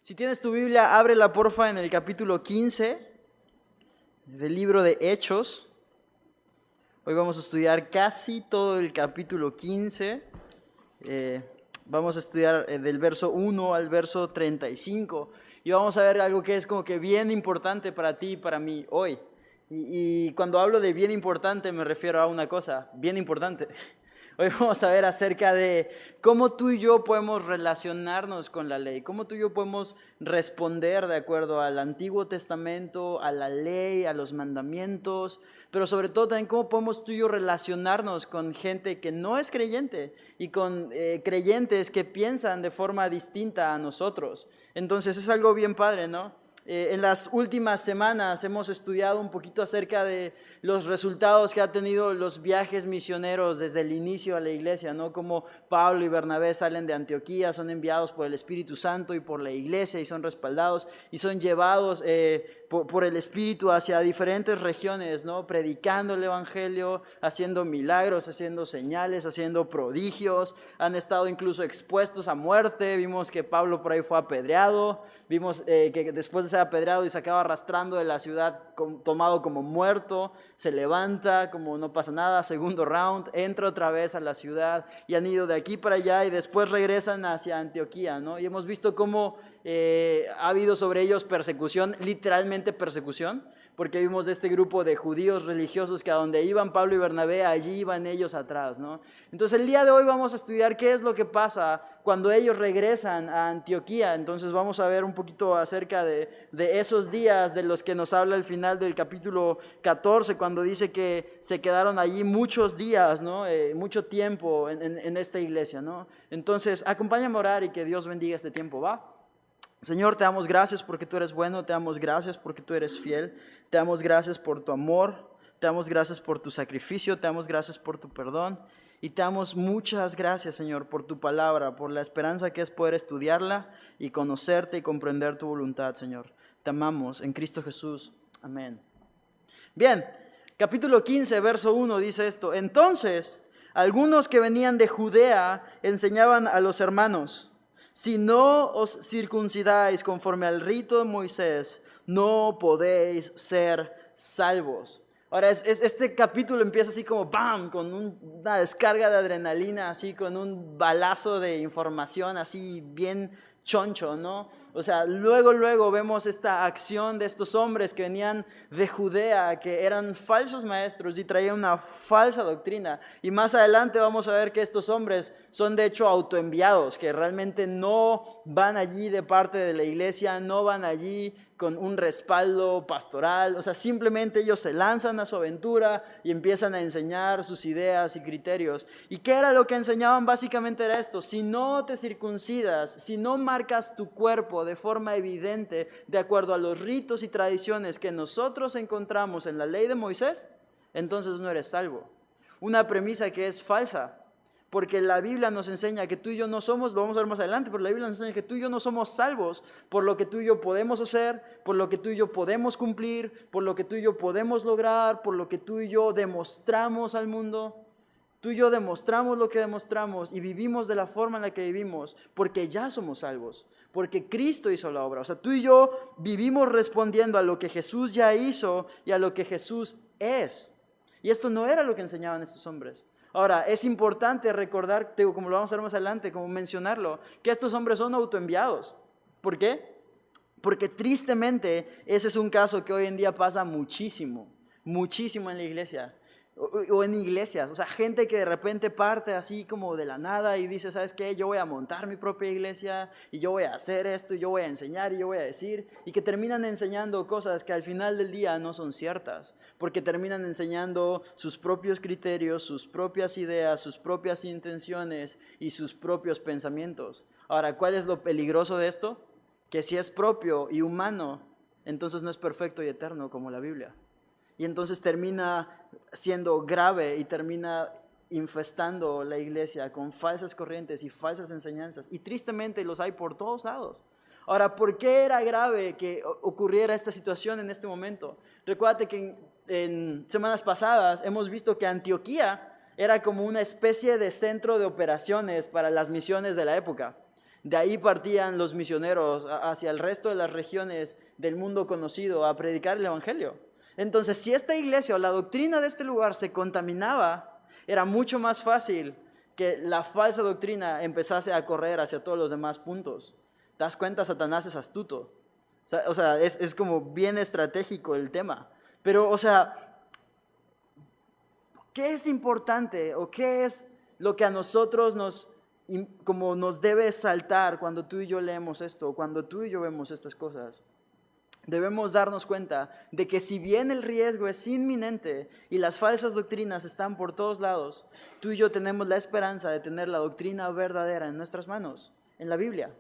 Si tienes tu Biblia, ábrela porfa en el capítulo 15 del libro de Hechos. Hoy vamos a estudiar casi todo el capítulo 15. Vamos a estudiar del verso 1 al verso 35. Y vamos a ver algo que es como que bien importante para ti y para mí hoy. Y cuando hablo de bien importante me refiero a una cosa, bien importante. Hoy vamos a ver acerca de cómo tú y yo podemos relacionarnos con la ley, cómo tú y yo podemos responder de acuerdo al Antiguo Testamento, a la ley, a los mandamientos, pero sobre todo también cómo podemos tú y yo relacionarnos con gente que no es creyente y con creyentes que piensan de forma distinta a nosotros. Entonces es algo bien padre, ¿no? En las últimas semanas hemos estudiado un poquito acerca de los resultados que ha tenido los viajes misioneros desde el inicio a la iglesia, ¿no? Como Pablo y Bernabé salen de Antioquía, son enviados por el Espíritu Santo y por la iglesia y son respaldados y son llevados por el Espíritu hacia diferentes regiones, ¿no? Predicando el Evangelio, haciendo milagros, haciendo señales, haciendo prodigios. Han estado incluso expuestos a muerte. Vimos que Pablo por ahí fue apedreado. Vimos que después de ser apedreado y se acaba arrastrando de la ciudad tomado como muerto. Se levanta como no pasa nada. Segundo round, entra otra vez a la ciudad y han ido de aquí para allá y después regresan hacia Antioquía, ¿no? Y hemos visto cómo ha habido sobre ellos persecución, literalmente persecución, porque vimos de este grupo de judíos religiosos que a donde iban Pablo y Bernabé, allí iban ellos atrás, ¿no? Entonces el día de hoy vamos a estudiar qué es lo que pasa cuando ellos regresan a Antioquía. Entonces vamos a ver un poquito acerca de esos días de los que nos habla el final del capítulo 14, cuando dice que se quedaron allí muchos días, ¿no? Mucho tiempo en esta iglesia, ¿no? Entonces acompáñame a orar y que Dios bendiga este tiempo, ¿va? Señor, te damos gracias porque tú eres bueno, te damos gracias porque tú eres fiel, te damos gracias por tu amor, te damos gracias por tu sacrificio, te damos gracias por tu perdón y te damos muchas gracias, Señor, por tu palabra, por la esperanza que es poder estudiarla y conocerte y comprender tu voluntad, Señor. Te amamos en Cristo Jesús. Amén. Bien, capítulo 15, verso 1 dice esto: Entonces, algunos que venían de Judea enseñaban a los hermanos: si no os circuncidáis conforme al rito de Moisés, no podéis ser salvos. Ahora, este capítulo empieza así como ¡bam! Con una descarga de adrenalina, así con un balazo de información, así bien choncho, ¿no? O sea, luego vemos esta acción de estos hombres que venían de Judea, que eran falsos maestros y traían una falsa doctrina. Y más adelante vamos a ver que estos hombres son de hecho autoenviados, que realmente no van allí de parte de la iglesia, no van allí con un respaldo pastoral. O sea, simplemente ellos se lanzan a su aventura y empiezan a enseñar sus ideas y criterios. ¿Y qué era lo que enseñaban? Básicamente era esto: si no te circuncidas, si no marcas tu cuerpo de forma evidente de acuerdo a los ritos y tradiciones que nosotros encontramos en la ley de Moisés, entonces no eres salvo. Una premisa que es falsa, porque la Biblia nos enseña que tú y yo no somos, lo vamos a ver más adelante, pero la Biblia nos enseña que tú y yo no somos salvos por lo que tú y yo podemos hacer, por lo que tú y yo podemos cumplir, por lo que tú y yo podemos lograr, por lo que tú y yo demostramos al mundo. Tú y yo demostramos lo que demostramos y vivimos de la forma en la que vivimos porque ya somos salvos, porque Cristo hizo la obra. O sea, tú y yo vivimos respondiendo a lo que Jesús ya hizo y a lo que Jesús es. Y esto no era lo que enseñaban estos hombres. Ahora, es importante recordar, como lo vamos a ver más adelante, como mencionarlo, que estos hombres son autoenviados. ¿Por qué? Porque tristemente ese es un caso que hoy en día pasa muchísimo en la iglesia. O en iglesias, o sea, gente que de repente parte así como de la nada y dice: ¿sabes qué? Yo voy a montar mi propia iglesia y yo voy a hacer esto y yo voy a enseñar y yo voy a decir, y que terminan enseñando cosas que al final del día no son ciertas, porque terminan enseñando sus propios criterios, sus propias ideas, sus propias intenciones y sus propios pensamientos. Ahora, ¿cuál es lo peligroso de esto? Que si es propio y humano, entonces no es perfecto y eterno como la Biblia. Y entonces termina siendo grave y termina infestando la iglesia con falsas corrientes y falsas enseñanzas. Y tristemente los hay por todos lados. Ahora, ¿por qué era grave que ocurriera esta situación en este momento? Recuérdate que en semanas pasadas hemos visto que Antioquía era como una especie de centro de operaciones para las misiones de la época. De ahí partían los misioneros hacia el resto de las regiones del mundo conocido a predicar el evangelio. Entonces, si esta iglesia o la doctrina de este lugar se contaminaba, era mucho más fácil que la falsa doctrina empezase a correr hacia todos los demás puntos. ¿Te das cuenta? Satanás es astuto. O sea, es como bien estratégico el tema. Pero, o sea, ¿qué es importante o qué es lo que a nosotros como nos debe saltar cuando tú y yo leemos esto, cuando tú y yo vemos estas cosas? Debemos darnos cuenta de que si bien el riesgo es inminente y las falsas doctrinas están por todos lados, tú y yo tenemos la esperanza de tener la doctrina verdadera en nuestras manos, en la Biblia.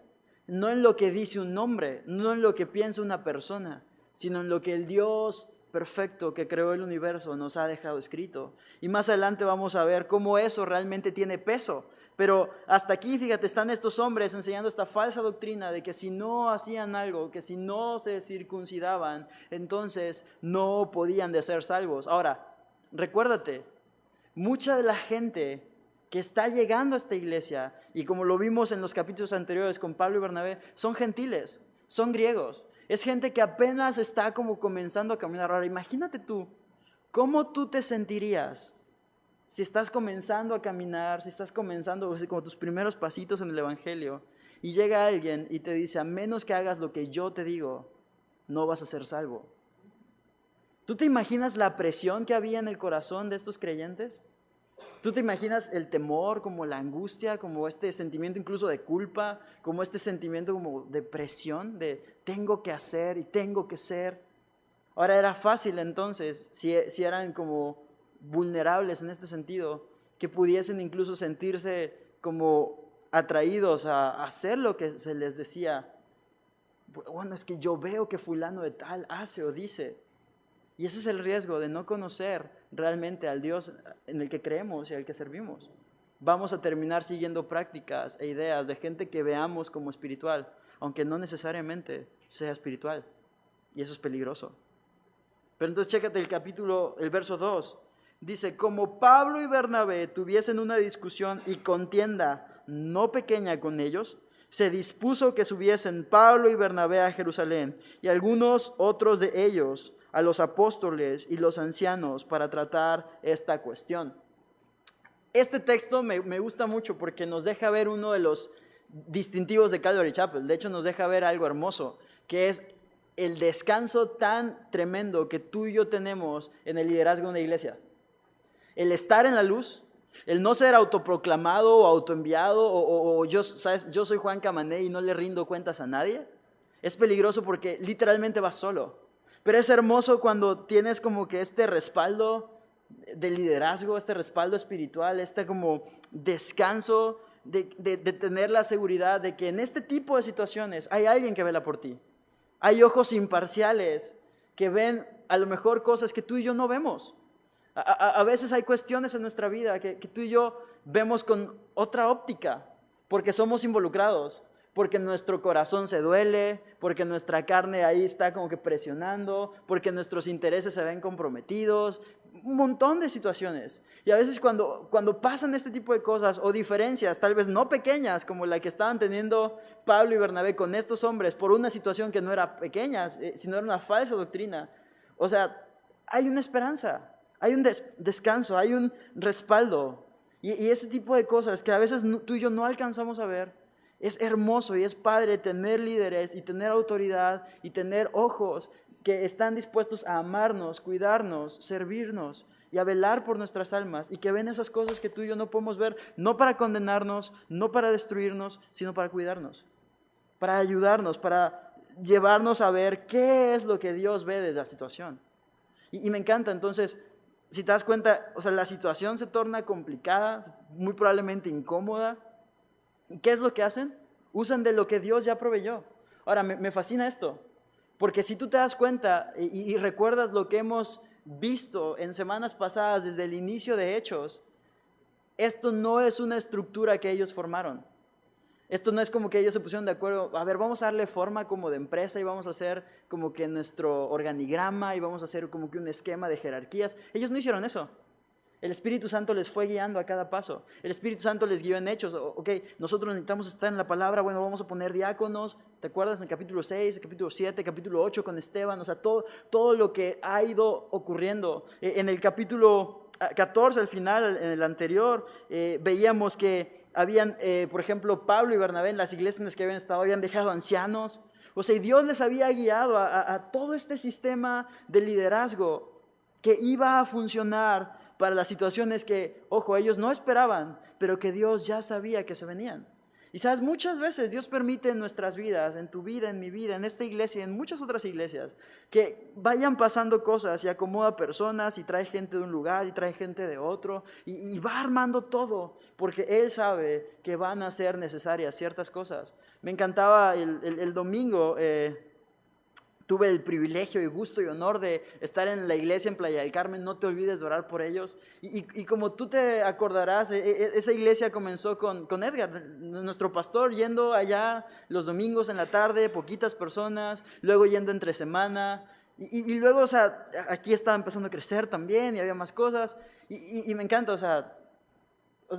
No en lo que dice un hombre, no en lo que piensa una persona, sino en lo que el Dios perfecto que creó el universo nos ha dejado escrito. Y más adelante vamos a ver cómo eso realmente tiene peso. Pero hasta aquí, fíjate, están estos hombres enseñando esta falsa doctrina de que si no hacían algo, que si no se circuncidaban, entonces no podían de ser salvos. Ahora, recuérdate, mucha de la gente que está llegando a esta iglesia, y como lo vimos en los capítulos anteriores con Pablo y Bernabé, son gentiles, son griegos. Es gente que apenas está como comenzando a caminar. Ahora, imagínate tú, ¿cómo tú te sentirías si estás comenzando a caminar, si estás comenzando como tus primeros pasitos en el evangelio, y llega alguien y te dice, a menos que hagas lo que yo te digo, no vas a ser salvo? ¿Tú te imaginas la presión que había en el corazón de estos creyentes? ¿Tú te imaginas el temor, como la angustia, como este sentimiento incluso de culpa, como este sentimiento como de presión, de tengo que hacer y tengo que ser? Ahora, era fácil entonces, si eran como vulnerables en este sentido, que pudiesen incluso sentirse como atraídos a hacer lo que se les decía. Bueno, es que yo veo que fulano de tal hace o dice. Y ese es el riesgo de no conocer realmente al Dios en el que creemos y al que servimos. Vamos a terminar siguiendo prácticas e ideas de gente que veamos como espiritual, aunque no necesariamente sea espiritual. Y eso es peligroso. Pero entonces chécate el verso 2. Dice, como Pablo y Bernabé tuviesen una discusión y contienda no pequeña con ellos, se dispuso que subiesen Pablo y Bernabé a Jerusalén y algunos otros de ellos a los apóstoles y los ancianos para tratar esta cuestión. Este texto me gusta mucho porque nos deja ver uno de los distintivos de Calvary Chapel. De hecho, nos deja ver algo hermoso, que es el descanso tan tremendo que tú y yo tenemos en el liderazgo de una iglesia. El estar en la luz, el no ser autoproclamado o autoenviado o yo soy Juan Camané y no le rindo cuentas a nadie, es peligroso porque literalmente vas solo. Pero es hermoso cuando tienes como que este respaldo de liderazgo, este respaldo espiritual, este como descanso de tener la seguridad de que en este tipo de situaciones hay alguien que vela por ti. Hay ojos imparciales que ven a lo mejor cosas que tú y yo no vemos. A veces hay cuestiones en nuestra vida que tú y yo vemos con otra óptica, porque somos involucrados, porque nuestro corazón se duele, porque nuestra carne ahí está como que presionando, porque nuestros intereses se ven comprometidos, un montón de situaciones. Y a veces cuando pasan este tipo de cosas o diferencias, tal vez no pequeñas, como la que estaban teniendo Pablo y Bernabé con estos hombres, por una situación que no era pequeña, sino era una falsa doctrina, o sea, hay una esperanza. Hay un descanso, hay un respaldo. Y ese tipo de cosas que a veces tú y yo no alcanzamos a ver, es hermoso y es padre tener líderes y tener autoridad y tener ojos que están dispuestos a amarnos, cuidarnos, servirnos y a velar por nuestras almas y que ven esas cosas que tú y yo no podemos ver, no para condenarnos, no para destruirnos, sino para cuidarnos, para ayudarnos, para llevarnos a ver qué es lo que Dios ve de la situación. Y me encanta, entonces, si te das cuenta, o sea, la situación se torna complicada, muy probablemente incómoda. ¿Y qué es lo que hacen? Usan de lo que Dios ya proveyó. Ahora, me fascina esto, porque si tú te das cuenta y recuerdas lo que hemos visto en semanas pasadas desde el inicio de Hechos, esto no es una estructura que ellos formaron. Esto no es como que ellos se pusieron de acuerdo, a ver, vamos a darle forma como de empresa y vamos a hacer como que nuestro organigrama y vamos a hacer como que un esquema de jerarquías. Ellos no hicieron eso. El Espíritu Santo les fue guiando a cada paso. El Espíritu Santo les guió en Hechos. Ok, nosotros necesitamos estar en la palabra. Bueno, vamos a poner diáconos. ¿Te acuerdas en el capítulo 6, el capítulo 7, el capítulo 8 con Esteban? O sea, todo lo que ha ido ocurriendo. En el capítulo 14, al final, en el anterior, veíamos que habían, por ejemplo, Pablo y Bernabé en las iglesias en las que habían estado, habían dejado ancianos. O sea, y Dios les había guiado a todo este sistema de liderazgo que iba a funcionar para las situaciones que, ojo, ellos no esperaban, pero que Dios ya sabía que se venían. Y sabes, muchas veces Dios permite en nuestras vidas, en tu vida, en mi vida, en esta iglesia y en muchas otras iglesias, que vayan pasando cosas y acomoda personas y trae gente de un lugar y trae gente de otro y va armando todo, porque Él sabe que van a ser necesarias ciertas cosas. Me encantaba el domingo. Tuve el privilegio y gusto y honor de estar en la iglesia en Playa del Carmen. No te olvides de orar por ellos. Y como tú te acordarás, esa iglesia comenzó con Edgar, nuestro pastor, yendo allá los domingos en la tarde, poquitas personas, luego yendo entre semana. Y luego, o sea, aquí estaba empezando a crecer también y había más cosas. Y me encanta, o sea,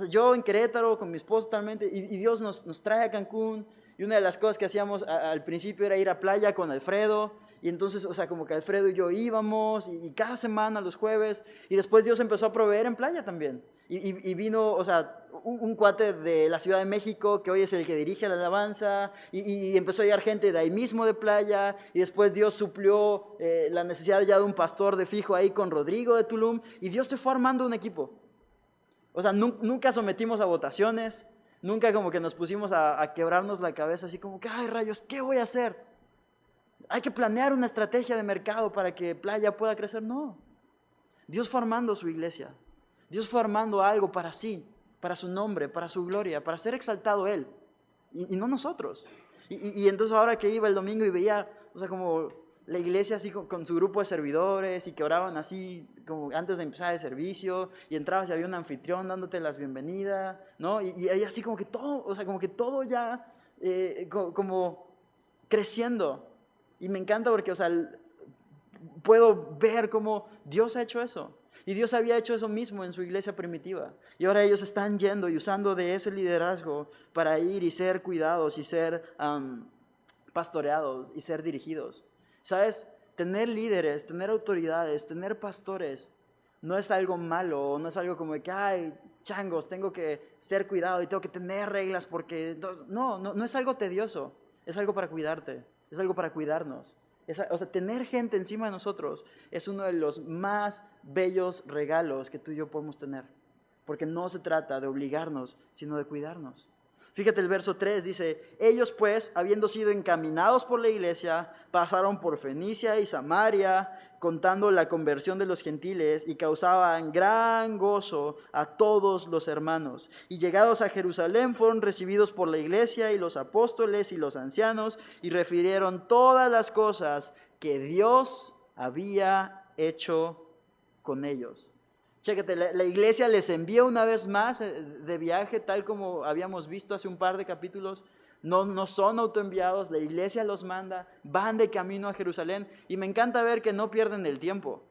yo en Querétaro con mi esposo totalmente, y Dios nos trae a Cancún. Y una de las cosas que hacíamos al principio era ir a playa con Alfredo. Y entonces, o sea, como que Alfredo y yo íbamos y cada semana los jueves. Y después Dios empezó a proveer en playa también. Y vino, o sea, un cuate de la Ciudad de México que hoy es el que dirige la alabanza. Y empezó a llegar gente de ahí mismo de playa. Y después Dios suplió la necesidad ya de un pastor de fijo ahí con Rodrigo de Tulum. Y Dios se fue armando un equipo. O sea, nunca sometimos a votaciones. Nunca como que nos pusimos a quebrarnos la cabeza así como que, ay rayos, ¿qué voy a hacer? Hay que planear una estrategia de mercado para que Playa pueda crecer. No. Dios fue armando su iglesia. Dios fue armando algo para sí, para su nombre, para su gloria, para ser exaltado Él. Y no nosotros. Y entonces ahora que iba el domingo y veía, o sea, como la iglesia así con su grupo de servidores y que oraban así como antes de empezar el servicio y entrabas y había un anfitrión dándote las bienvenidas, ¿no? Y así como que todo, o sea, como que todo ya como creciendo. Y me encanta porque, o sea, puedo ver cómo Dios ha hecho eso. Y Dios había hecho eso mismo en su iglesia primitiva. Y ahora ellos están yendo y usando de ese liderazgo para ir y ser cuidados y ser pastoreados y ser dirigidos. ¿Sabes? Tener líderes, tener autoridades, tener pastores no es algo malo, no es algo como de que, ay, changos, tengo que ser cuidado y tengo que tener reglas porque... No es algo tedioso, es algo para cuidarte, es algo para cuidarnos. O sea, tener gente encima de nosotros es uno de los más bellos regalos que tú y yo podemos tener, porque no se trata de obligarnos, sino de cuidarnos. Fíjate el verso 3, dice, ellos pues, habiendo sido encaminados por la iglesia, pasaron por Fenicia y Samaria, contando la conversión de los gentiles, y causaban gran gozo a todos los hermanos. Y llegados a Jerusalén, fueron recibidos por la iglesia y los apóstoles y los ancianos, y refirieron todas las cosas que Dios había hecho con ellos. Chécate, la iglesia les envía una vez más de viaje, tal como habíamos visto hace un par de capítulos. No son autoenviados, la iglesia los manda, van de camino a Jerusalén. Y me encanta ver que no pierden el tiempo.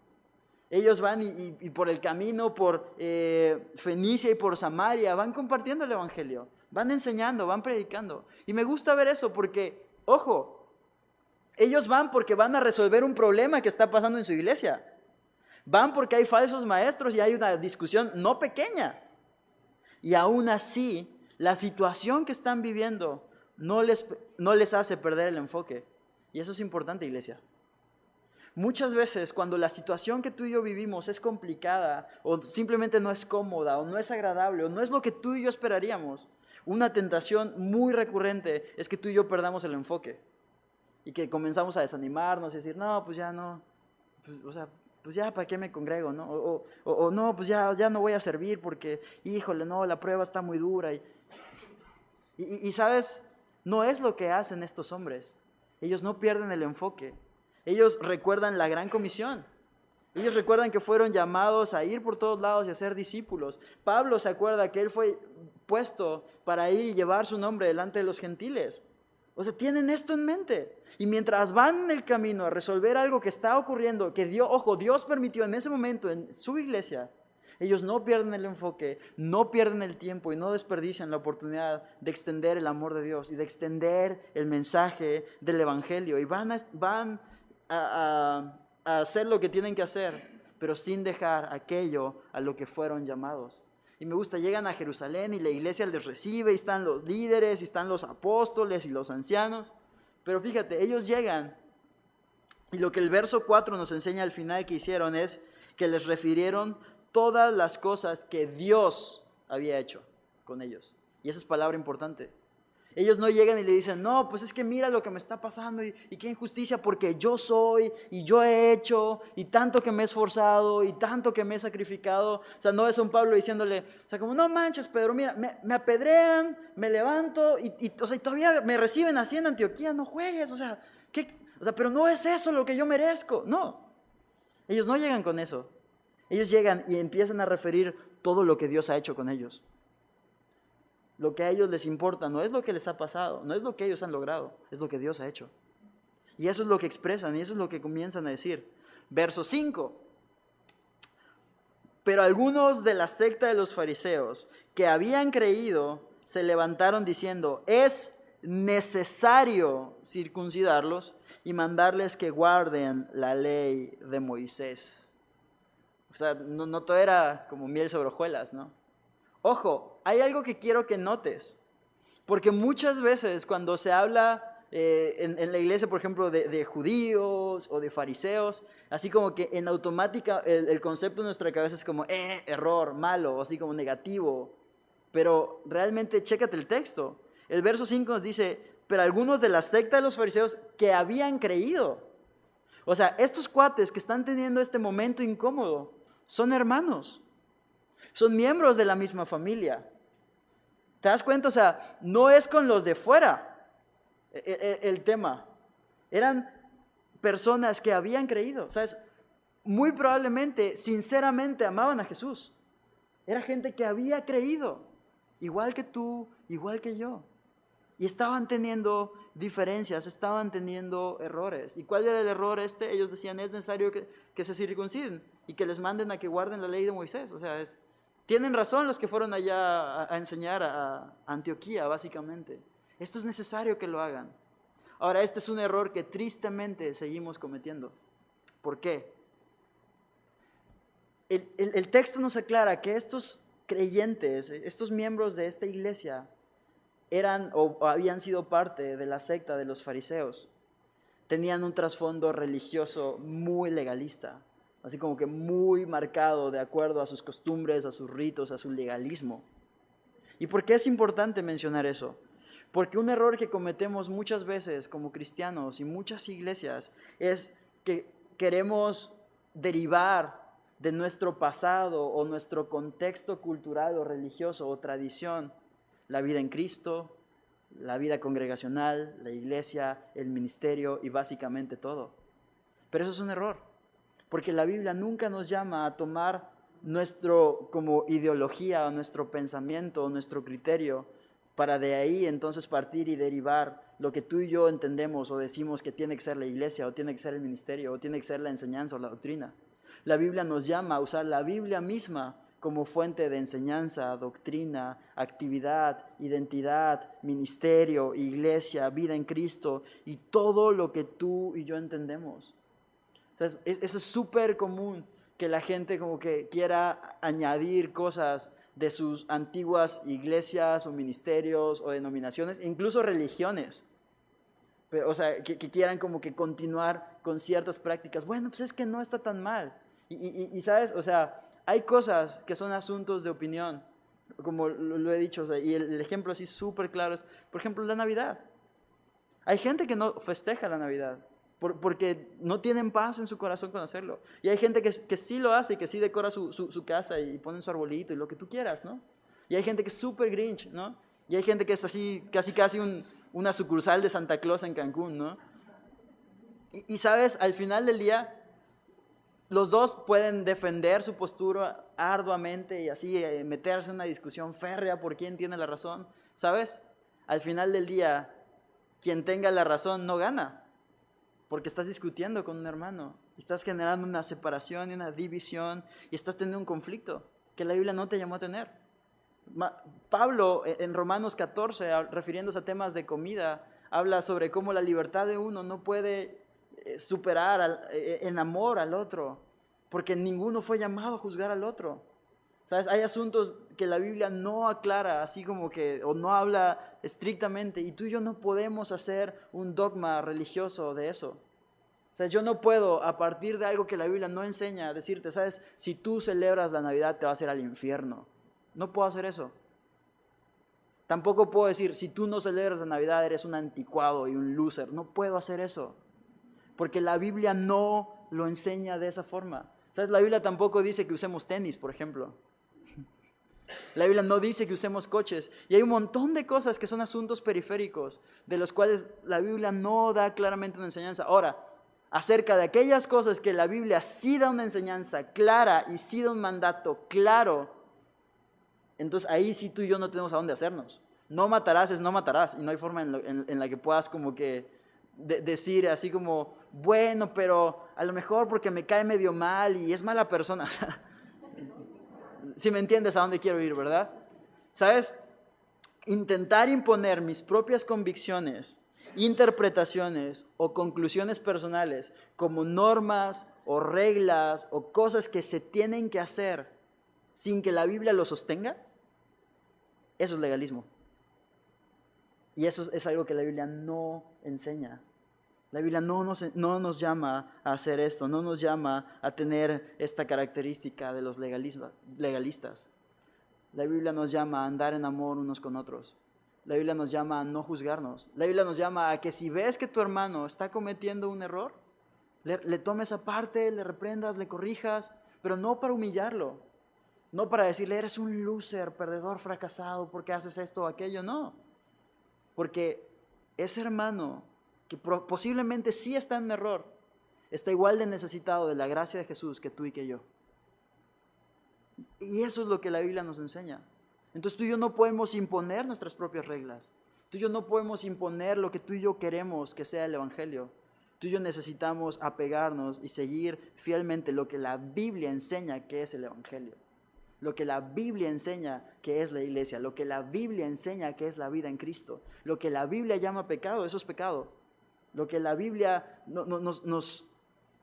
Ellos van y por el camino, por Fenicia y por Samaria, van compartiendo el evangelio, van enseñando, van predicando. Y me gusta ver eso porque, ojo, ellos van porque van a resolver un problema que está pasando en su iglesia. Van porque hay falsos maestros y hay una discusión no pequeña. Y aún así, la situación que están viviendo no les hace perder el enfoque. Y eso es importante, iglesia. Muchas veces cuando la situación que tú y yo vivimos es complicada, o simplemente no es cómoda, o no es agradable, o no es lo que tú y yo esperaríamos, una tentación muy recurrente es que tú y yo perdamos el enfoque. Y que comenzamos a desanimarnos y decir, no, pues ya no, o sea, pues ya, ¿para qué me congrego? ¿No? O no, pues ya no voy a servir porque, híjole, no, la prueba está muy dura. Y ¿sabes? No es lo que hacen estos hombres. Ellos no pierden el enfoque. Ellos recuerdan la gran comisión. Ellos recuerdan que fueron llamados a ir por todos lados y a ser discípulos. Pablo se acuerda que él fue puesto para ir y llevar su nombre delante de los gentiles. O sea, tienen esto en mente. Y mientras van en el camino a resolver algo que está ocurriendo, que Dios permitió en ese momento en su iglesia, Ellos no pierden el enfoque, no pierden el tiempo y no desperdician la oportunidad de extender el amor de Dios y de extender el mensaje del Evangelio. Y van a hacer lo que tienen que hacer, pero sin dejar aquello a lo que fueron llamados. Y me gusta, llegan a Jerusalén y la iglesia les recibe, y están los líderes, y están los apóstoles y los ancianos. Pero fíjate, ellos llegan y lo que el verso 4 nos enseña al final que hicieron es que les refirieron todas las cosas que Dios había hecho con ellos. Y esa es palabra importante. Ellos no llegan y le dicen, no, pues es que mira lo que me está pasando y qué injusticia porque yo soy y yo he hecho y tanto que me he esforzado y tanto que me he sacrificado. O sea, no es un Pablo diciéndole, o sea, como no manches, Pedro, mira, me apedrean, me levanto o sea, y todavía me reciben así en Antioquía, no juegues, o sea, pero no es eso lo que yo merezco. No, ellos no llegan con eso. Ellos llegan y empiezan a referir todo lo que Dios ha hecho con ellos. Lo que a ellos les importa no es lo que les ha pasado, no es lo que ellos han logrado, es lo que Dios ha hecho. Y eso es lo que expresan y eso es lo que comienzan a decir. Verso 5. Pero algunos de la secta de los fariseos que habían creído se levantaron diciendo, es necesario circuncidarlos y mandarles que guarden la ley de Moisés. O sea, no todo era como miel sobre hojuelas, ¿no? Ojo, hay algo que quiero que notes, porque muchas veces cuando se habla en la iglesia, por ejemplo, de judíos o de fariseos, así como que en automática el concepto en nuestra cabeza es como, error, malo, así como negativo, pero realmente chécate el texto. El verso 5 nos dice, pero algunos de la secta de los fariseos que habían creído. O sea, estos cuates que están teniendo este momento incómodo son hermanos. Son miembros de la misma familia. ¿Te das cuenta? O sea, no es con los de fuera el tema. Eran personas que habían creído. ¿Sabes? Muy probablemente, sinceramente, amaban a Jesús. Era gente que había creído. Igual que tú, igual que yo. Y estaban teniendo diferencias, estaban teniendo errores. ¿Y cuál era el error este? Ellos decían, es necesario que se circunciden y que les manden a que guarden la ley de Moisés. O sea, tienen razón los que fueron allá a enseñar a Antioquía, básicamente. Esto es necesario que lo hagan. Ahora, este es un error que tristemente seguimos cometiendo. ¿Por qué? El texto nos aclara que estos creyentes, estos miembros de esta iglesia, eran o habían sido parte de la secta de los fariseos. Tenían un trasfondo religioso muy legalista, así como que muy marcado de acuerdo a sus costumbres, a sus ritos, a su legalismo. ¿Y por qué es importante mencionar eso? Porque un error que cometemos muchas veces como cristianos y muchas iglesias es que queremos derivar de nuestro pasado o nuestro contexto cultural o religioso o tradición la vida en Cristo, la vida congregacional, la iglesia, el ministerio y básicamente todo. Pero eso es un error, porque la Biblia nunca nos llama a tomar nuestro como ideología o nuestro pensamiento o nuestro criterio para de ahí entonces partir y derivar lo que tú y yo entendemos o decimos que tiene que ser la iglesia o tiene que ser el ministerio o tiene que ser la enseñanza o la doctrina. La Biblia nos llama a usar la Biblia misma como fuente de enseñanza, doctrina, actividad, identidad, ministerio, iglesia, vida en Cristo y todo lo que tú y yo entendemos. Entonces, eso es súper común, que la gente como que quiera añadir cosas de sus antiguas iglesias o ministerios o denominaciones, incluso religiones. Pero, o sea, que quieran como que continuar con ciertas prácticas. Bueno, pues es que no está tan mal. Y ¿sabes? O sea, hay cosas que son asuntos de opinión, como lo he dicho, o sea, y el ejemplo así súper claro es, por ejemplo, la Navidad. Hay gente que no festeja la Navidad porque no tienen paz en su corazón con hacerlo. Y hay gente que sí lo hace y que sí decora su casa y pone su arbolito y lo que tú quieras, ¿no? Y hay gente que es súper Grinch, ¿no? Y hay gente que es así, casi una sucursal de Santa Claus en Cancún, ¿no? Y sabes, al final del día, los dos pueden defender su postura arduamente y así meterse en una discusión férrea por quién tiene la razón. ¿Sabes? Al final del día, quien tenga la razón no gana, porque estás discutiendo con un hermano, estás generando una separación y una división y estás teniendo un conflicto. que la Biblia no te llamó a tener. Pablo en Romanos 14, refiriéndose a temas de comida, habla sobre cómo la libertad de uno no puede superar en amor al otro, porque ninguno fue llamado a juzgar al otro. ¿Sabes? Hay asuntos que la Biblia no aclara, así como que, o no habla estrictamente, y tú y yo no podemos hacer un dogma religioso de eso. O sea, yo no puedo, a partir de algo que la Biblia no enseña, decirte, ¿sabes? Si tú celebras la Navidad, te vas a ir al infierno. No puedo hacer eso. Tampoco puedo decir, si tú no celebras la Navidad, eres un anticuado y un loser. No puedo hacer eso, porque la Biblia no lo enseña de esa forma. ¿Sabes? La Biblia tampoco dice que usemos tenis, por ejemplo. La Biblia no dice que usemos coches. Y hay un montón de cosas que son asuntos periféricos, de los cuales la Biblia no da claramente una enseñanza. Ahora, acerca de aquellas cosas que la Biblia sí da una enseñanza clara y sí da un mandato claro, entonces ahí sí tú y yo no tenemos a dónde hacernos. No matarás es no matarás, y no hay forma en la que puedas como que decir así como, bueno, pero a lo mejor porque me cae medio mal y es mala persona. Si me entiendes a dónde quiero ir, ¿verdad? ¿Sabes? Intentar imponer mis propias convicciones, interpretaciones o conclusiones personales como normas o reglas o cosas que se tienen que hacer sin que la Biblia lo sostenga, eso es legalismo. Y eso es algo que la Biblia no enseña. La Biblia no nos llama a hacer esto, no nos llama a tener esta característica de los legalistas. La Biblia nos llama a andar en amor unos con otros. La Biblia nos llama a no juzgarnos. La Biblia nos llama a que si ves que tu hermano está cometiendo un error, le tomes aparte, le reprendas, le corrijas, pero no para humillarlo, no para decirle eres un loser, perdedor, fracasado, porque haces esto o aquello, no. Porque ese hermano que posiblemente sí está en error, está igual de necesitado de la gracia de Jesús que tú y que yo. Y eso es lo que la Biblia nos enseña. Entonces tú y yo no podemos imponer nuestras propias reglas. Tú y yo no podemos imponer lo que tú y yo queremos que sea el Evangelio. Tú y yo necesitamos apegarnos y seguir fielmente lo que la Biblia enseña que es el Evangelio. Lo que la Biblia enseña que es la iglesia. Lo que la Biblia enseña que es la vida en Cristo. Lo que la Biblia llama pecado, eso es pecado. Lo que la Biblia nos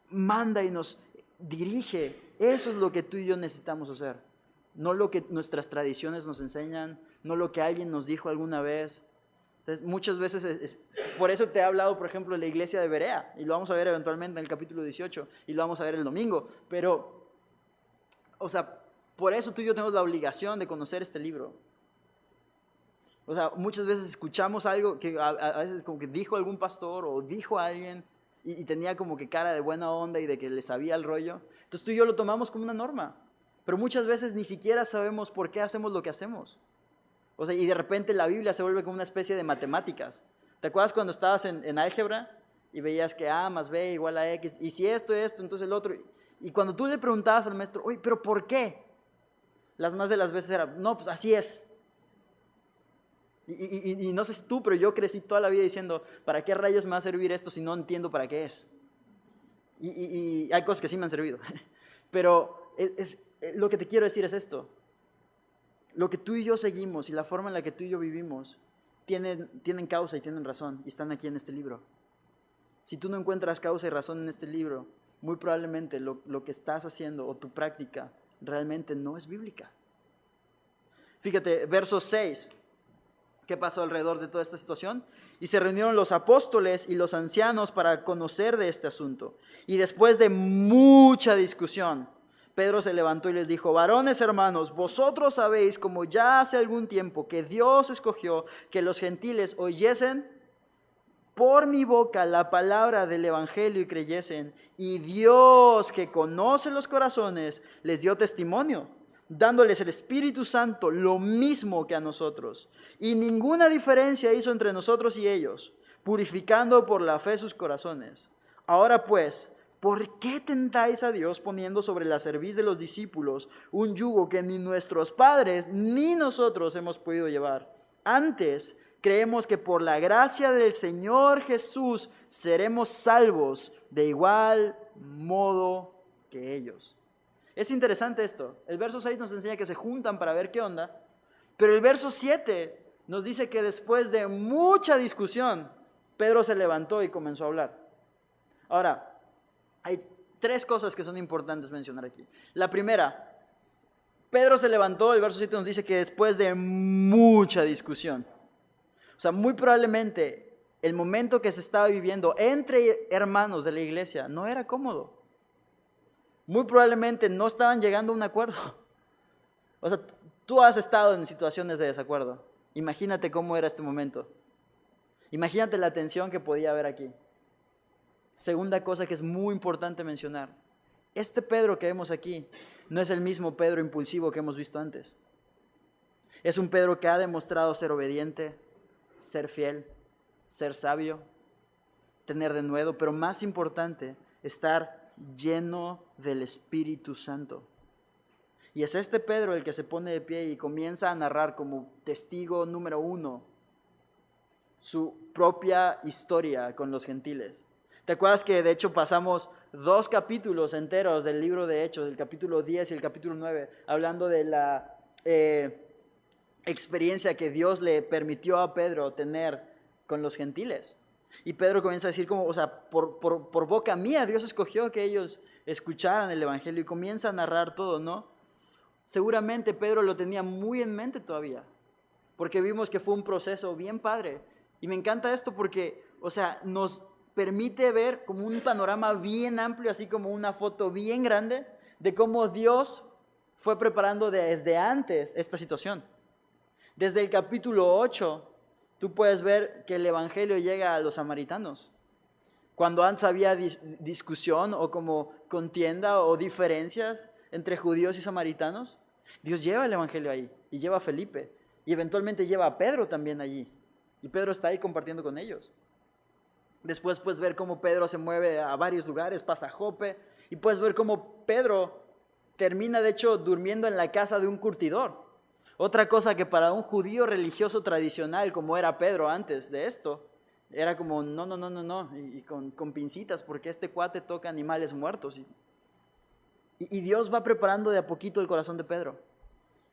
manda y nos dirige, eso es lo que tú y yo necesitamos hacer. No lo que nuestras tradiciones nos enseñan, no lo que alguien nos dijo alguna vez. Entonces, muchas veces, por eso te he hablado, por ejemplo, de la iglesia de Berea, y lo vamos a ver eventualmente en el capítulo 18, y lo vamos a ver el domingo, pero, o sea, por eso tú y yo tenemos la obligación de conocer este libro. O sea, muchas veces escuchamos algo que a veces como que dijo algún pastor o dijo alguien y tenía como que cara de buena onda y de que le sabía el rollo. Entonces tú y yo lo tomamos como una norma. Pero muchas veces ni siquiera sabemos por qué hacemos lo que hacemos. O sea, y de repente la Biblia se vuelve como una especie de matemáticas. ¿Te acuerdas cuando estabas en álgebra y veías que A más B igual a X? Y si esto, entonces el otro. Y cuando tú le preguntabas al maestro, oye, ¿pero por qué? Las más de las veces era, no, pues así es. Y no sé si tú, pero yo crecí toda la vida diciendo, ¿para qué rayos me va a servir esto si no entiendo para qué es? Y hay cosas que sí me han servido. Pero lo que te quiero decir es esto. Lo que tú y yo seguimos y la forma en la que tú y yo vivimos tienen causa y tienen razón y están aquí en este libro. Si tú no encuentras causa y razón en este libro, muy probablemente lo que estás haciendo o tu práctica realmente no es bíblica. Fíjate, verso 6. ¿Qué pasó alrededor de toda esta situación? Y se reunieron los apóstoles y los ancianos para conocer de este asunto. Y después de mucha discusión, Pedro se levantó y les dijo, varones hermanos, vosotros sabéis como ya hace algún tiempo que Dios escogió que los gentiles oyesen por mi boca la palabra del evangelio y creyesen. Y Dios, que conoce los corazones, les dio testimonio, dándoles el Espíritu Santo lo mismo que a nosotros. Y ninguna diferencia hizo entre nosotros y ellos, purificando por la fe sus corazones. Ahora pues, ¿por qué tentáis a Dios poniendo sobre la cerviz de los discípulos un yugo que ni nuestros padres ni nosotros hemos podido llevar? Antes, creemos que por la gracia del Señor Jesús seremos salvos de igual modo que ellos. Es interesante esto. El verso 6 nos enseña que se juntan para ver qué onda, pero el verso 7 nos dice que después de mucha discusión, Pedro se levantó y comenzó a hablar. Ahora, hay tres cosas que son importantes mencionar aquí. La primera, Pedro se levantó, el verso 7 nos dice que después de mucha discusión. O sea, muy probablemente el momento que se estaba viviendo entre hermanos de la iglesia no era cómodo. Muy probablemente no estaban llegando a un acuerdo. O sea, tú has estado en situaciones de desacuerdo. Imagínate cómo era este momento. Imagínate la tensión que podía haber aquí. Segunda cosa que es muy importante mencionar. Este Pedro que vemos aquí no es el mismo Pedro impulsivo que hemos visto antes. Es un Pedro que ha demostrado ser obediente, ser fiel, ser sabio, tener denuedo, pero más importante, estar lleno del Espíritu Santo. Y es este Pedro el que se pone de pie y comienza a narrar como testigo número 1 su propia historia con los gentiles. ¿Te acuerdas que de hecho pasamos 2 capítulos enteros del libro de Hechos, el capítulo 10 y el capítulo 9, hablando de la experiencia que Dios le permitió a Pedro tener con los gentiles? Y Pedro comienza a decir como, o sea, por boca mía Dios escogió que ellos escucharan el evangelio y comienza a narrar todo, ¿no? Seguramente Pedro lo tenía muy en mente todavía, porque vimos que fue un proceso bien padre. Y me encanta esto porque, o sea, nos permite ver como un panorama bien amplio, así como una foto bien grande de cómo Dios fue preparando desde antes esta situación. Desde el capítulo 8, tú puedes ver que el evangelio llega a los samaritanos. Cuando antes había discusión o como contienda o diferencias entre judíos y samaritanos, Dios lleva el evangelio ahí y lleva a Felipe y eventualmente lleva a Pedro también allí. Y Pedro está ahí compartiendo con ellos. Después puedes ver cómo Pedro se mueve a varios lugares, pasa a Jope, y puedes ver cómo Pedro termina de hecho durmiendo en la casa de un curtidor. Otra cosa que para un judío religioso tradicional como era Pedro antes de esto, era como no, y con pincitas porque este cuate toca animales muertos. Y Dios va preparando de a poquito el corazón de Pedro.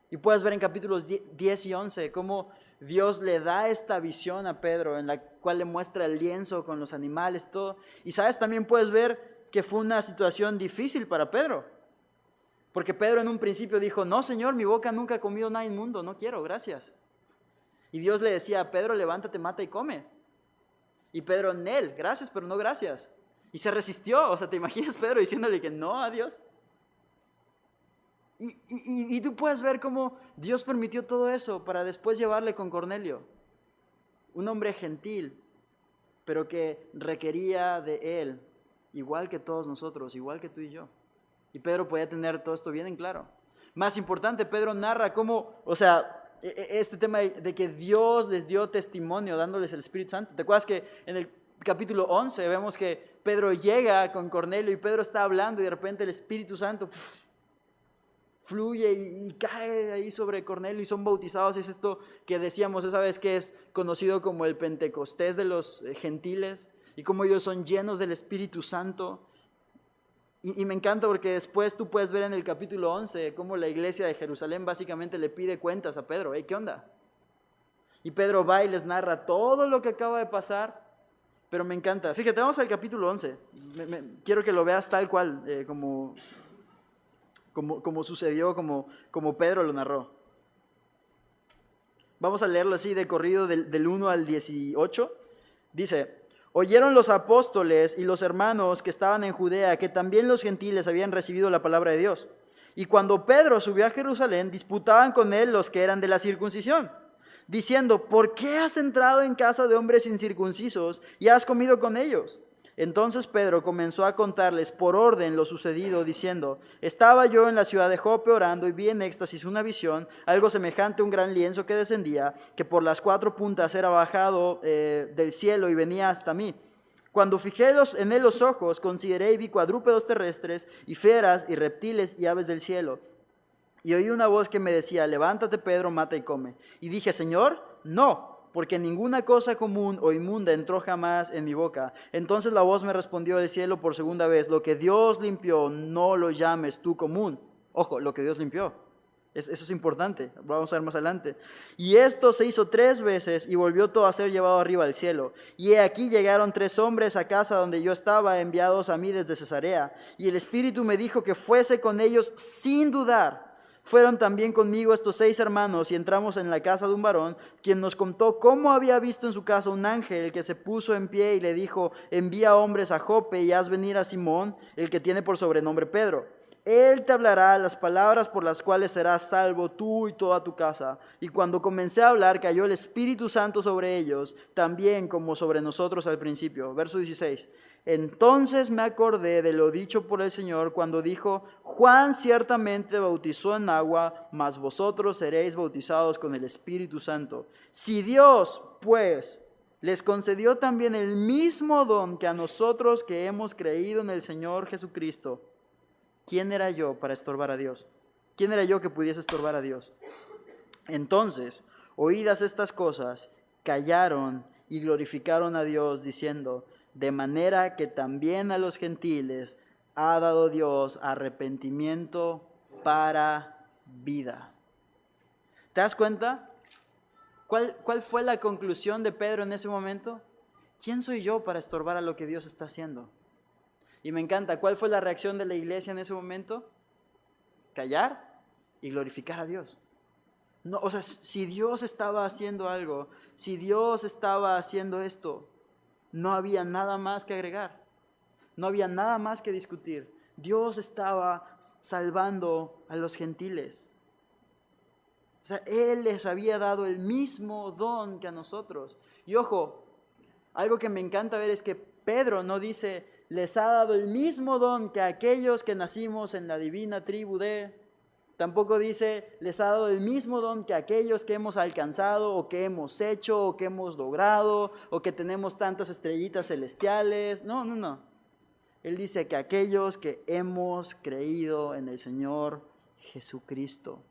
Y puedes ver en capítulos 10 y 11 cómo Dios le da esta visión a Pedro en la cual le muestra el lienzo con los animales y todo. Y sabes, también puedes ver que fue una situación difícil para Pedro. Porque Pedro en un principio dijo, no Señor, mi boca nunca ha comido nada inmundo, no quiero, gracias. Y Dios le decía, Pedro, levántate, mata y come. Y Pedro, Nel, gracias, pero no gracias. Y se resistió, o sea, ¿te imaginas Pedro diciéndole que no a Dios? Y tú puedes ver cómo Dios permitió todo eso para después llevarle con Cornelio, un hombre gentil, pero que requería de él, igual que todos nosotros, igual que tú y yo. Y Pedro podía tener todo esto bien en claro. Más importante, Pedro narra cómo, o sea, este tema de que Dios les dio testimonio dándoles el Espíritu Santo. ¿Te acuerdas que en el capítulo 11 vemos que Pedro llega con Cornelio y Pedro está hablando y de repente el Espíritu Santo fluye y cae ahí sobre Cornelio y son bautizados? Es esto que decíamos esa vez que es conocido como el Pentecostés de los gentiles y cómo ellos son llenos del Espíritu Santo. Y me encanta porque después tú puedes ver en el capítulo 11 cómo la iglesia de Jerusalén básicamente le pide cuentas a Pedro. ¿Qué onda? Y Pedro va y les narra todo lo que acaba de pasar, pero me encanta. Fíjate, vamos al capítulo 11. Quiero que lo veas tal cual, como sucedió, como Pedro lo narró. Vamos a leerlo así de corrido del 1 al 18. Dice, oyeron los apóstoles y los hermanos que estaban en Judea que también los gentiles habían recibido la palabra de Dios. Y cuando Pedro subió a Jerusalén, disputaban con él los que eran de la circuncisión, diciendo, ¿por qué has entrado en casa de hombres incircuncisos y has comido con ellos? Entonces Pedro comenzó a contarles por orden lo sucedido, diciendo, estaba yo en la ciudad de Jope orando y vi en éxtasis una visión, algo semejante a un gran lienzo que descendía, que por las 4 puntas era bajado del cielo y venía hasta mí. Cuando fijé en él los ojos, consideré y vi cuadrúpedos terrestres y fieras y reptiles y aves del cielo. Y oí una voz que me decía, levántate Pedro, mata y come. Y dije, Señor, no, porque ninguna cosa común o inmunda entró jamás en mi boca. Entonces la voz me respondió del cielo por segunda vez, lo que Dios limpió, no lo llames tú común. Ojo, lo que Dios limpió. Eso es importante, vamos a ver más adelante. Y esto se hizo 3 veces y volvió todo a ser llevado arriba al cielo. Y he aquí llegaron 3 hombres a casa donde yo estaba, enviados a mí desde Cesarea. Y el Espíritu me dijo que fuese con ellos sin dudar. Fueron también conmigo estos 6 hermanos y entramos en la casa de un varón, quien nos contó cómo había visto en su casa un ángel que se puso en pie y le dijo: envía hombres a Jope y haz venir a Simón, el que tiene por sobrenombre Pedro. Él te hablará las palabras por las cuales serás salvo tú y toda tu casa. Y cuando comencé a hablar, cayó el Espíritu Santo sobre ellos, también como sobre nosotros al principio. Verso 16. Entonces me acordé de lo dicho por el Señor cuando dijo: Juan ciertamente bautizó en agua, mas vosotros seréis bautizados con el Espíritu Santo. Si Dios, pues, les concedió también el mismo don que a nosotros que hemos creído en el Señor Jesucristo, ¿quién era yo para estorbar a Dios? ¿Quién era yo que pudiese estorbar a Dios? Entonces, oídas estas cosas, callaron y glorificaron a Dios, diciendo: de manera que también a los gentiles ha dado Dios arrepentimiento para vida. ¿Te das cuenta? ¿Cuál fue la conclusión de Pedro en ese momento? ¿Quién soy yo para estorbar a lo que Dios está haciendo? Y me encanta, ¿cuál fue la reacción de la iglesia en ese momento? Callar y glorificar a Dios. No, o sea, si Dios estaba haciendo algo, si Dios estaba haciendo esto, no había nada más que agregar, no había nada más que discutir. Dios estaba salvando a los gentiles. O sea, Él les había dado el mismo don que a nosotros. Y ojo, algo que me encanta ver es que Pedro no dice: les ha dado el mismo don que a aquellos que nacimos en la divina tribu de... Tampoco dice: les ha dado el mismo don que a aquellos que hemos alcanzado, o que hemos hecho, o que hemos logrado, o que tenemos tantas estrellitas celestiales. No. Él dice que aquellos que hemos creído en el Señor Jesucristo.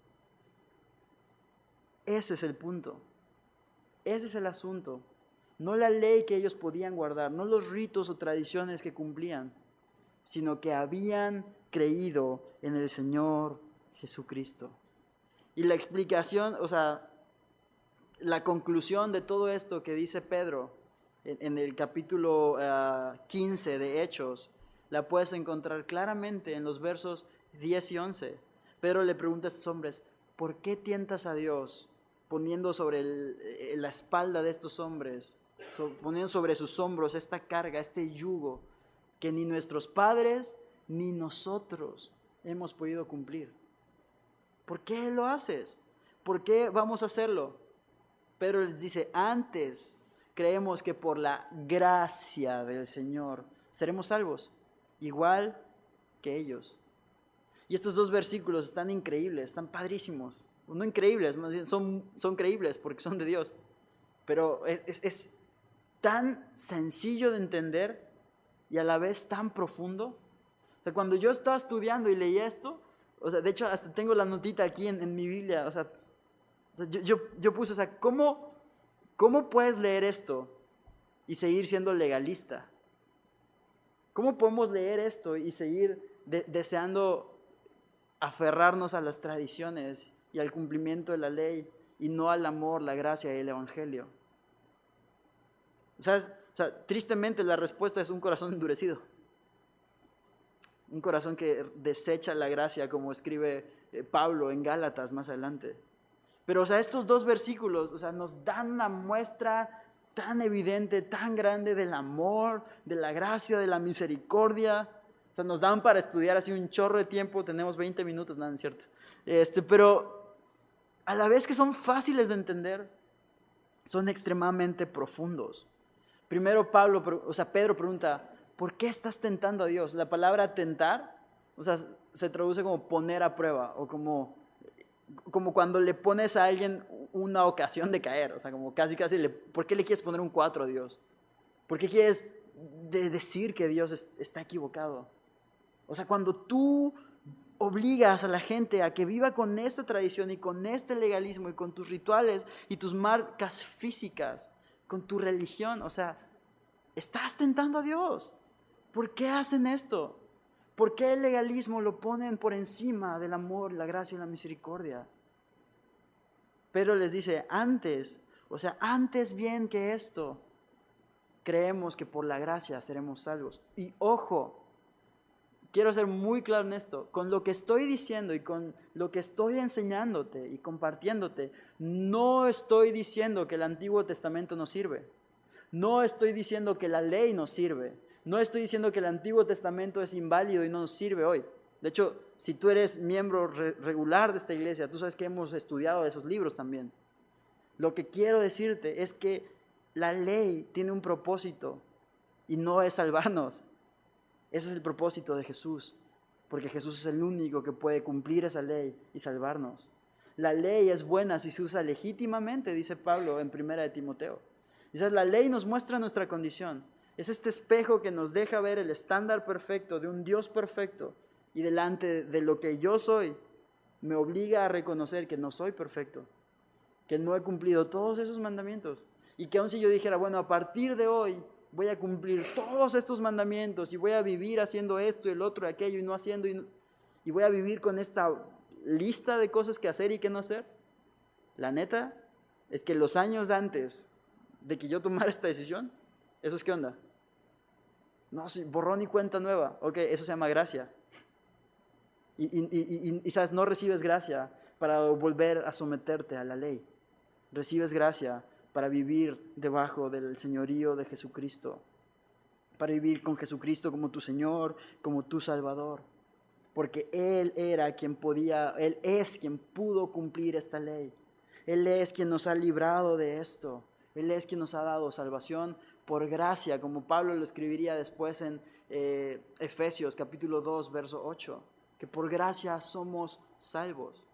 Ese es el punto. Ese es el asunto. No la ley que ellos podían guardar, no los ritos o tradiciones que cumplían, sino que habían creído en el Señor Jesucristo. Y la explicación, o sea, la conclusión de todo esto que dice Pedro en el capítulo 15 de Hechos, la puedes encontrar claramente en los versos 10 y 11. Pedro le pregunta a estos hombres: ¿por qué tientas a Dios poniendo sobre la espalda de estos hombres, poniendo sobre sus hombros esta carga, este yugo que ni nuestros padres ni nosotros hemos podido cumplir? ¿Por qué lo haces? ¿Por qué vamos a hacerlo? Pedro les dice: antes creemos que por la gracia del Señor seremos salvos, igual que ellos. Y estos 2 versículos están increíbles, están padrísimos. No increíbles, más bien son creíbles porque son de Dios. Pero es tan sencillo de entender y a la vez tan profundo. O sea, cuando yo estaba estudiando y leía esto, o sea, de hecho hasta tengo la notita aquí en mi Biblia, o sea, yo puse, o sea, ¿cómo puedes leer esto y seguir siendo legalista? ¿Cómo podemos leer esto y seguir deseando aferrarnos a las tradiciones y al cumplimiento de la ley y no al amor, la gracia y el evangelio? O sea, tristemente la respuesta es un corazón endurecido. Un corazón que desecha la gracia, como escribe Pablo en Gálatas más adelante. Pero, o sea, estos 2 versículos, o sea, nos dan una muestra tan evidente, tan grande del amor, de la gracia, de la misericordia. O sea, nos dan para estudiar así un chorro de tiempo. Tenemos 20 minutos, nada, es cierto. Pero a la vez que son fáciles de entender, son extremadamente profundos. Primero Pedro pregunta: ¿por qué estás tentando a Dios? La palabra tentar, o sea, se traduce como poner a prueba, o como cuando le pones a alguien una ocasión de caer, o sea, como casi ¿por qué le quieres poner un 4 a Dios? ¿Por qué quieres decir que Dios está equivocado? O sea, cuando tú obligas a la gente a que viva con esta tradición y con este legalismo y con tus rituales y tus marcas físicas, con tu religión, o sea, estás tentando a Dios. ¿Por qué hacen esto? ¿Por qué el legalismo lo ponen por encima del amor, la gracia y la misericordia? Pedro les dice, antes bien que esto, creemos que por la gracia seremos salvos. Y ojo, quiero ser muy claro en esto, con lo que estoy diciendo y con lo que estoy enseñándote y compartiéndote, no estoy diciendo que el Antiguo Testamento no sirve. No estoy diciendo que la ley nos sirve. No estoy diciendo que el Antiguo Testamento es inválido y no nos sirve hoy. De hecho, si tú eres miembro regular de esta iglesia, tú sabes que hemos estudiado esos libros también. Lo que quiero decirte es que la ley tiene un propósito y no es salvarnos. Ese es el propósito de Jesús, porque Jesús es el único que puede cumplir esa ley y salvarnos. La ley es buena si se usa legítimamente, dice Pablo en 1 de Timoteo. La ley nos muestra nuestra condición. Es este espejo que nos deja ver el estándar perfecto de un Dios perfecto, y delante de lo que yo soy, me obliga a reconocer que no soy perfecto, que no he cumplido todos esos mandamientos, y que aun si yo dijera, bueno, a partir de hoy voy a cumplir todos estos mandamientos y voy a vivir haciendo esto y el otro y aquello y no haciendo, y voy a vivir con esta lista de cosas que hacer y que no hacer, la neta es que los años antes de que yo tomara esta decisión, ¿eso es qué onda? No, sí, borrón y cuenta nueva. Ok, eso se llama gracia. Y sabes, no recibes gracia para volver a someterte a la ley. Recibes gracia para vivir debajo del señorío de Jesucristo. Para vivir con Jesucristo como tu Señor, como tu Salvador. Porque Él era quien podía, Él es quien pudo cumplir esta ley. Él es quien nos ha librado de esto. Él es quien nos ha dado salvación por gracia, como Pablo lo escribiría después en Efesios capítulo 2, verso 8, que por gracia somos salvos.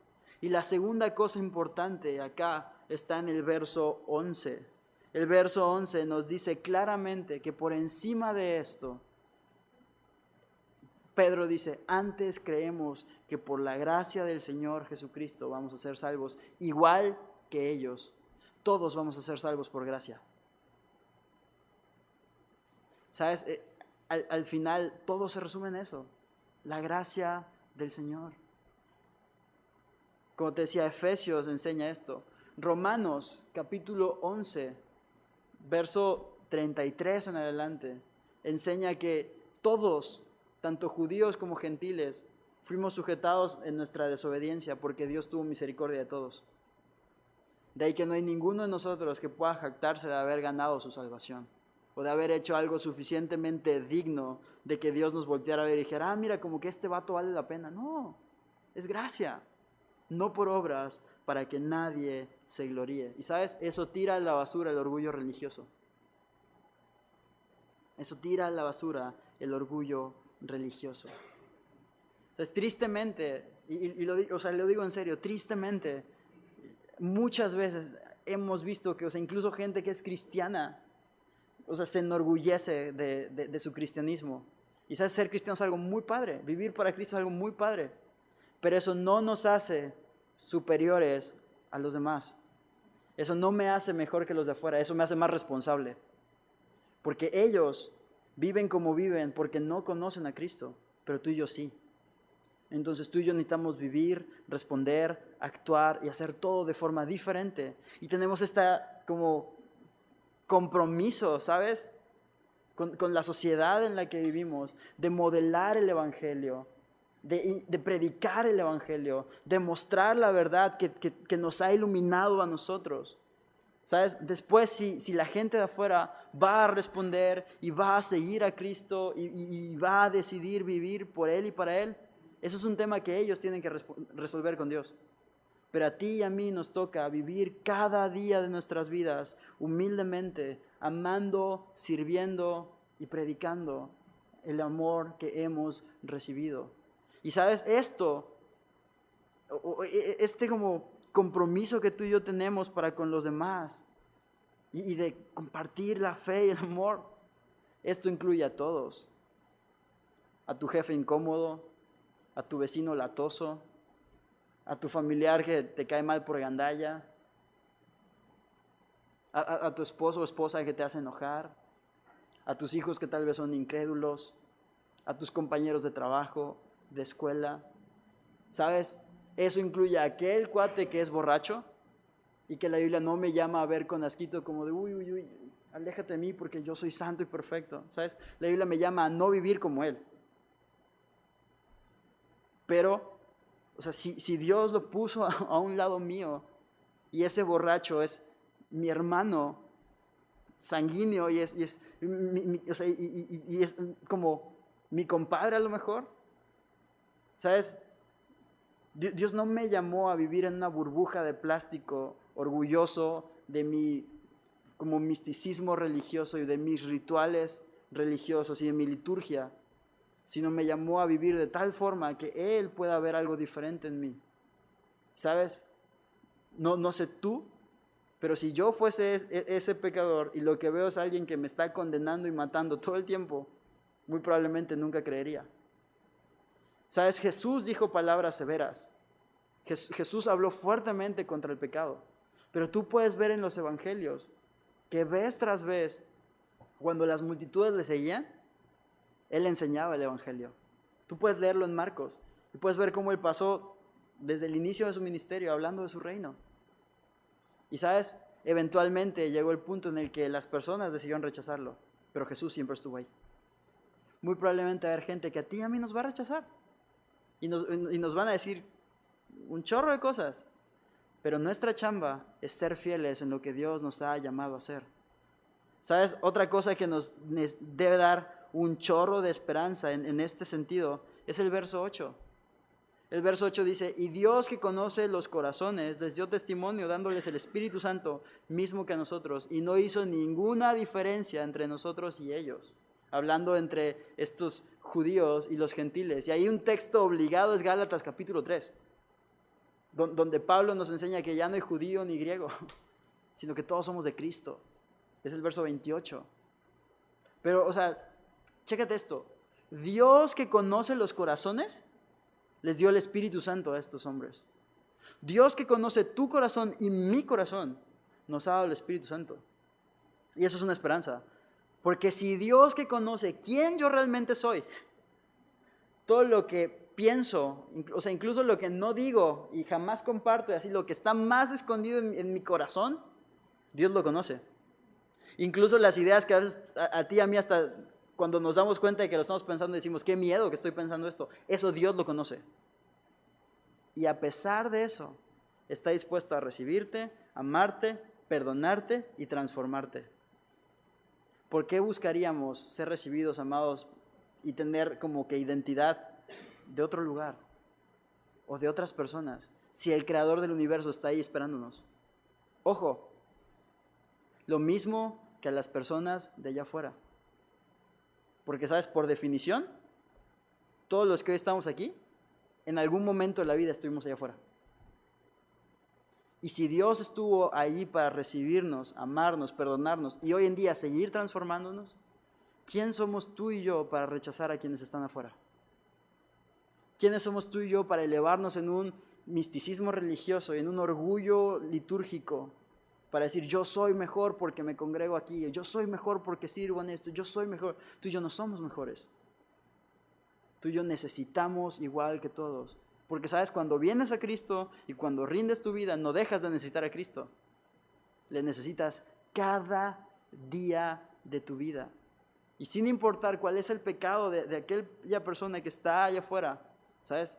Y la segunda cosa importante acá está en el verso 11. El verso 11 nos dice claramente que por encima de esto, Pedro dice, antes creemos que por la gracia del Señor Jesucristo vamos a ser salvos, igual que ellos. Todos vamos a ser salvos por gracia. ¿Sabes? Al final todo se resume en eso, la gracia del Señor. Como te decía, Efesios enseña esto. Romanos capítulo 11, verso 33 en adelante, enseña que todos, tanto judíos como gentiles, fuimos sujetados en nuestra desobediencia porque Dios tuvo misericordia de todos. De ahí que no hay ninguno de nosotros que pueda jactarse de haber ganado su salvación o de haber hecho algo suficientemente digno de que Dios nos volteara a ver y dijera, mira, como que este vato vale la pena. No, es gracia, no por obras, para que nadie se gloríe. Y sabes, eso tira a la basura el orgullo religioso. Eso tira a la basura el orgullo religioso. Entonces, tristemente, lo digo en serio, tristemente, muchas veces hemos visto que, incluso gente que es cristiana, se enorgullece de su cristianismo. Y sabes, ser cristiano es algo muy padre, vivir para Cristo es algo muy padre, pero eso no nos hace superiores a los demás. Eso no me hace mejor que los de afuera, eso me hace más responsable. Porque ellos viven como viven porque no conocen a Cristo, pero tú y yo sí. Entonces tú y yo necesitamos vivir, responder, actuar y hacer todo de forma diferente. Y tenemos esta como compromiso, ¿sabes? Con la sociedad en la que vivimos, de modelar el Evangelio, de predicar el Evangelio, de mostrar la verdad que nos ha iluminado a nosotros. ¿Sabes? Después, si la gente de afuera va a responder y va a seguir a Cristo y va a decidir vivir por Él y para Él, eso es un tema que ellos tienen que resolver con Dios. Pero a ti y a mí nos toca vivir cada día de nuestras vidas humildemente, amando, sirviendo y predicando el amor que hemos recibido. Y sabes, este como compromiso que tú y yo tenemos para con los demás y de compartir la fe y el amor, esto incluye a todos. A tu jefe incómodo, a tu vecino latoso, a tu familiar que te cae mal por gandalla, a tu esposo o esposa que te hace enojar, a tus hijos que tal vez son incrédulos, a tus compañeros de trabajo, de escuela. ¿Sabes? Eso incluye a aquel cuate que es borracho y que la Biblia no me llama a ver con asquito como de, uy, uy, uy, aléjate de mí porque yo soy santo y perfecto. ¿Sabes? La Biblia me llama a no vivir como él. Pero, o sea, si Dios lo puso a un lado mío y ese borracho es mi hermano sanguíneo y es, o sea, y es como mi compadre a lo mejor, ¿sabes? Dios no me llamó a vivir en una burbuja de plástico orgulloso de mi como misticismo religioso y de mis rituales religiosos y de mi liturgia, sino me llamó a vivir de tal forma que Él pueda ver algo diferente en mí. ¿Sabes? No sé tú, pero si yo fuese ese pecador y lo que veo es alguien que me está condenando y matando todo el tiempo, muy probablemente nunca creería. ¿Sabes? Jesús dijo palabras severas. Jesús habló fuertemente contra el pecado. Pero tú puedes ver en los evangelios que vez tras vez, cuando las multitudes le seguían, Él enseñaba el evangelio. Tú puedes leerlo en Marcos y puedes ver cómo Él pasó desde el inicio de su ministerio hablando de su reino. Y sabes, eventualmente llegó el punto en el que las personas decidieron rechazarlo, pero Jesús siempre estuvo ahí. Muy probablemente va a haber gente que a ti y a mí nos va a rechazar y nos van a decir un chorro de cosas, pero nuestra chamba es ser fieles en lo que Dios nos ha llamado a hacer. ¿Sabes? Otra cosa que nos debe dar un chorro de esperanza en este sentido es el verso 8. El verso 8 dice, y Dios que conoce los corazones les dio testimonio dándoles el Espíritu Santo mismo que a nosotros y no hizo ninguna diferencia entre nosotros y ellos, hablando entre estos judíos y los gentiles. Y ahí un texto obligado es Gálatas capítulo 3, donde Pablo nos enseña que ya no hay judío ni griego, sino que todos somos de Cristo. Es el verso 28. Pero, o sea, chécate esto. Dios que conoce los corazones les dio el Espíritu Santo a estos hombres. Dios que conoce tu corazón y mi corazón nos ha dado el Espíritu Santo. Y eso es una esperanza. Porque si Dios que conoce quién yo realmente soy, todo lo que pienso, o sea, incluso lo que no digo y jamás comparto, y así lo que está más escondido en mi corazón, Dios lo conoce. Incluso las ideas que a veces a ti y a mí hasta cuando nos damos cuenta de que lo estamos pensando decimos, qué miedo que estoy pensando esto, eso Dios lo conoce. Y a pesar de eso, está dispuesto a recibirte, amarte, perdonarte y transformarte. ¿Por qué buscaríamos ser recibidos, amados, y tener como que identidad de otro lugar o de otras personas si el creador del universo está ahí esperándonos? Ojo, lo mismo que a las personas de allá afuera. Porque, ¿sabes? Por definición, todos los que hoy estamos aquí, en algún momento de la vida estuvimos allá afuera. Y si Dios estuvo allí para recibirnos, amarnos, perdonarnos y hoy en día seguir transformándonos, ¿quién somos tú y yo para rechazar a quienes están afuera? ¿Quiénes somos tú y yo para elevarnos en un misticismo religioso y en un orgullo litúrgico? Para decir, yo soy mejor porque me congrego aquí, yo soy mejor porque sirvo en esto, yo soy mejor. Tú y yo no somos mejores. Tú y yo necesitamos igual que todos. Porque, ¿sabes? Cuando vienes a Cristo y cuando rindes tu vida, no dejas de necesitar a Cristo. Le necesitas cada día de tu vida. Y sin importar cuál es el pecado de aquella persona que está allá afuera, ¿sabes?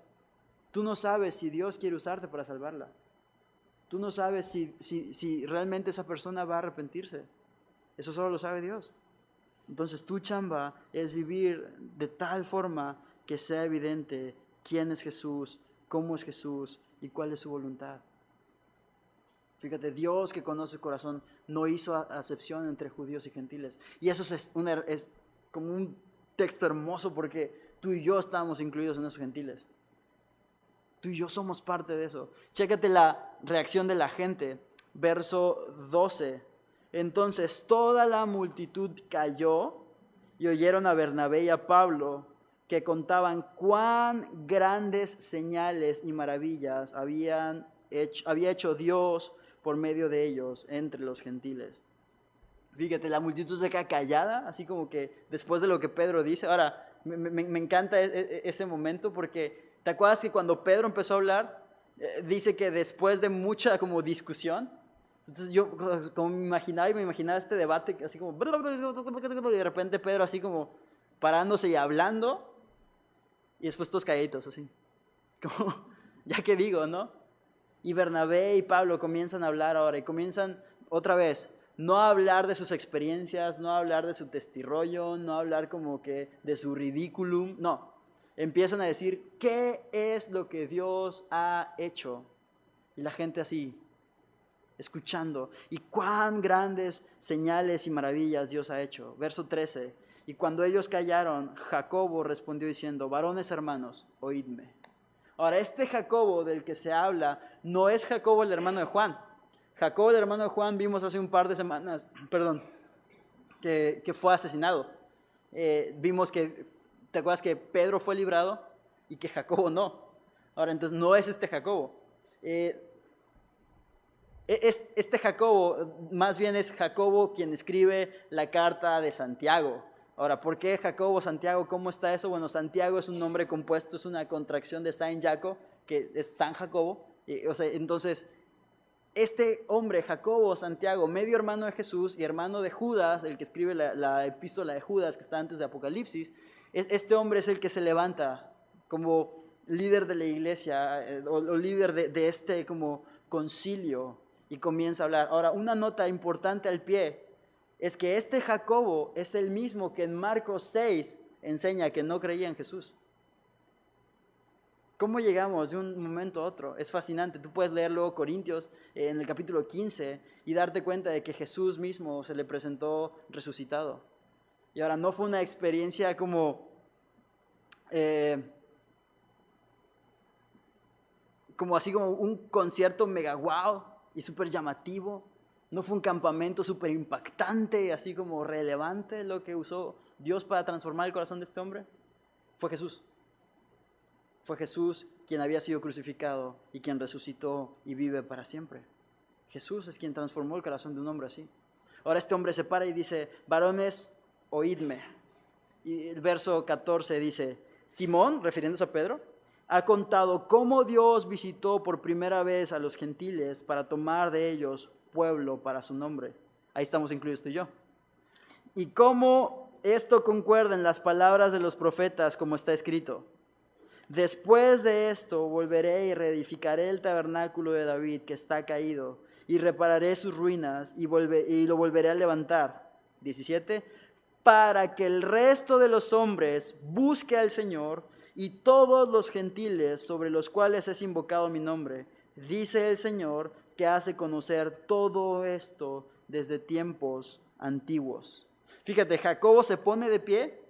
Tú no sabes si Dios quiere usarte para salvarla. Tú no sabes si realmente esa persona va a arrepentirse. Eso solo lo sabe Dios. Entonces tu chamba es vivir de tal forma que sea evidente quién es Jesús, cómo es Jesús y cuál es su voluntad. Fíjate, Dios que conoce el corazón no hizo acepción entre judíos y gentiles. Y eso es como un texto hermoso porque tú y yo estábamos incluidos en esos gentiles. Tú y yo somos parte de eso. Chécate la reacción de la gente. Verso 12. Entonces toda la multitud cayó y oyeron a Bernabé y a Pablo que contaban cuán grandes señales y maravillas había hecho Dios por medio de ellos entre los gentiles. Fíjate, la multitud se queda callada, así como que después de lo que Pedro dice. Ahora, Me encanta ese momento porque, ¿te acuerdas que cuando Pedro empezó a hablar, dice que después de mucha como discusión, entonces yo como me imaginaba este debate así como, y de repente Pedro así como parándose y hablando, y después todos calladitos así, como, ya que digo, ¿no? Y Bernabé y Pablo comienzan a hablar ahora y comienzan otra vez, no a hablar de sus experiencias, no a hablar de su testirollo, no a hablar como que de su ridículum, no. Empiezan a decir, ¿qué es lo que Dios ha hecho? Y la gente así, escuchando, y cuán grandes señales y maravillas Dios ha hecho. Verso 13, y cuando ellos callaron, Jacobo respondió diciendo, varones hermanos, oídme. Ahora, este Jacobo del que se habla no es Jacobo el hermano de Juan. Jacobo el hermano de Juan vimos hace un par de semanas, que fue asesinado. Vimos que, ¿te acuerdas que Pedro fue librado y que Jacobo no? Ahora, entonces no es este Jacobo. Este Jacobo, más bien es Jacobo quien escribe la carta de Santiago. Ahora, ¿por qué Jacobo, Santiago? ¿Cómo está eso? Bueno, Santiago es un nombre compuesto, es una contracción de Saint Jacob, que es San Jacobo. Entonces, este hombre, Jacobo, Santiago, medio hermano de Jesús y hermano de Judas, el que escribe la epístola de Judas, que está antes de Apocalipsis, este hombre es el que se levanta como líder de la iglesia o líder de este como concilio y comienza a hablar. Ahora, una nota importante al pie es que este Jacobo es el mismo que en Marcos 6 enseña que no creía en Jesús. ¿Cómo llegamos de un momento a otro? Es fascinante. Tú puedes leer luego Corintios en el capítulo 15 y darte cuenta de que Jesús mismo se le presentó resucitado. Y ahora no fue una experiencia como así como un concierto mega wow y súper llamativo. No fue un campamento súper impactante, así como relevante lo que usó Dios para transformar el corazón de este hombre. Fue Jesús. Fue Jesús quien había sido crucificado y quien resucitó y vive para siempre. Jesús es quien transformó el corazón de un hombre así. Ahora este hombre se para y dice, varones, oídme. Y el verso 14 dice, Simón, refiriéndose a Pedro, ha contado cómo Dios visitó por primera vez a los gentiles para tomar de ellos pueblo para su nombre. Ahí estamos incluidos tú y yo. Y cómo esto concuerda en las palabras de los profetas, como está escrito. Después de esto volveré y reedificaré el tabernáculo de David que está caído y repararé sus ruinas y lo volveré a levantar. 17. Para que el resto de los hombres busque al Señor y todos los gentiles sobre los cuales es invocado mi nombre, dice el Señor, que hace conocer todo esto desde tiempos antiguos. Fíjate, Jacobo se pone de pie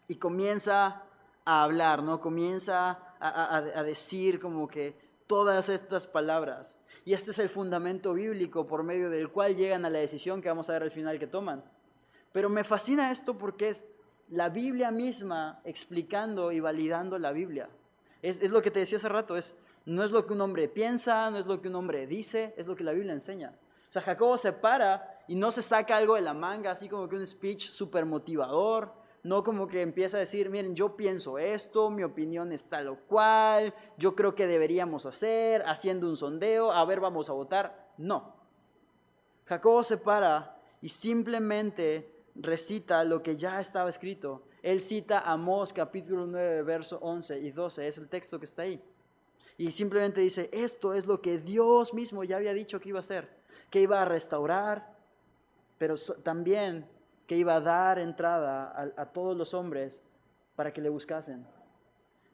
y comienza a hablar, ¿no? Comienza a decir como que todas estas palabras. Y este es el fundamento bíblico por medio del cual llegan a la decisión que vamos a ver al final que toman. Pero me fascina esto porque es la Biblia misma explicando y validando la Biblia. Es lo que te decía hace rato, no es lo que un hombre piensa, no es lo que un hombre dice, es lo que la Biblia enseña. O sea, Jacobo se para y no se saca algo de la manga, así como que un speech súper motivador, no como que empieza a decir, miren, yo pienso esto, mi opinión es tal o cual, yo creo que deberíamos hacer, haciendo un sondeo, a ver, vamos a votar. No. Jacobo se para y simplemente recita lo que ya estaba escrito. Él cita Amós capítulo 9, verso 11 y 12, es el texto que está ahí. Y simplemente dice, esto es lo que Dios mismo ya había dicho que iba a hacer, que iba a restaurar, pero también que iba a dar entrada a todos los hombres para que le buscasen.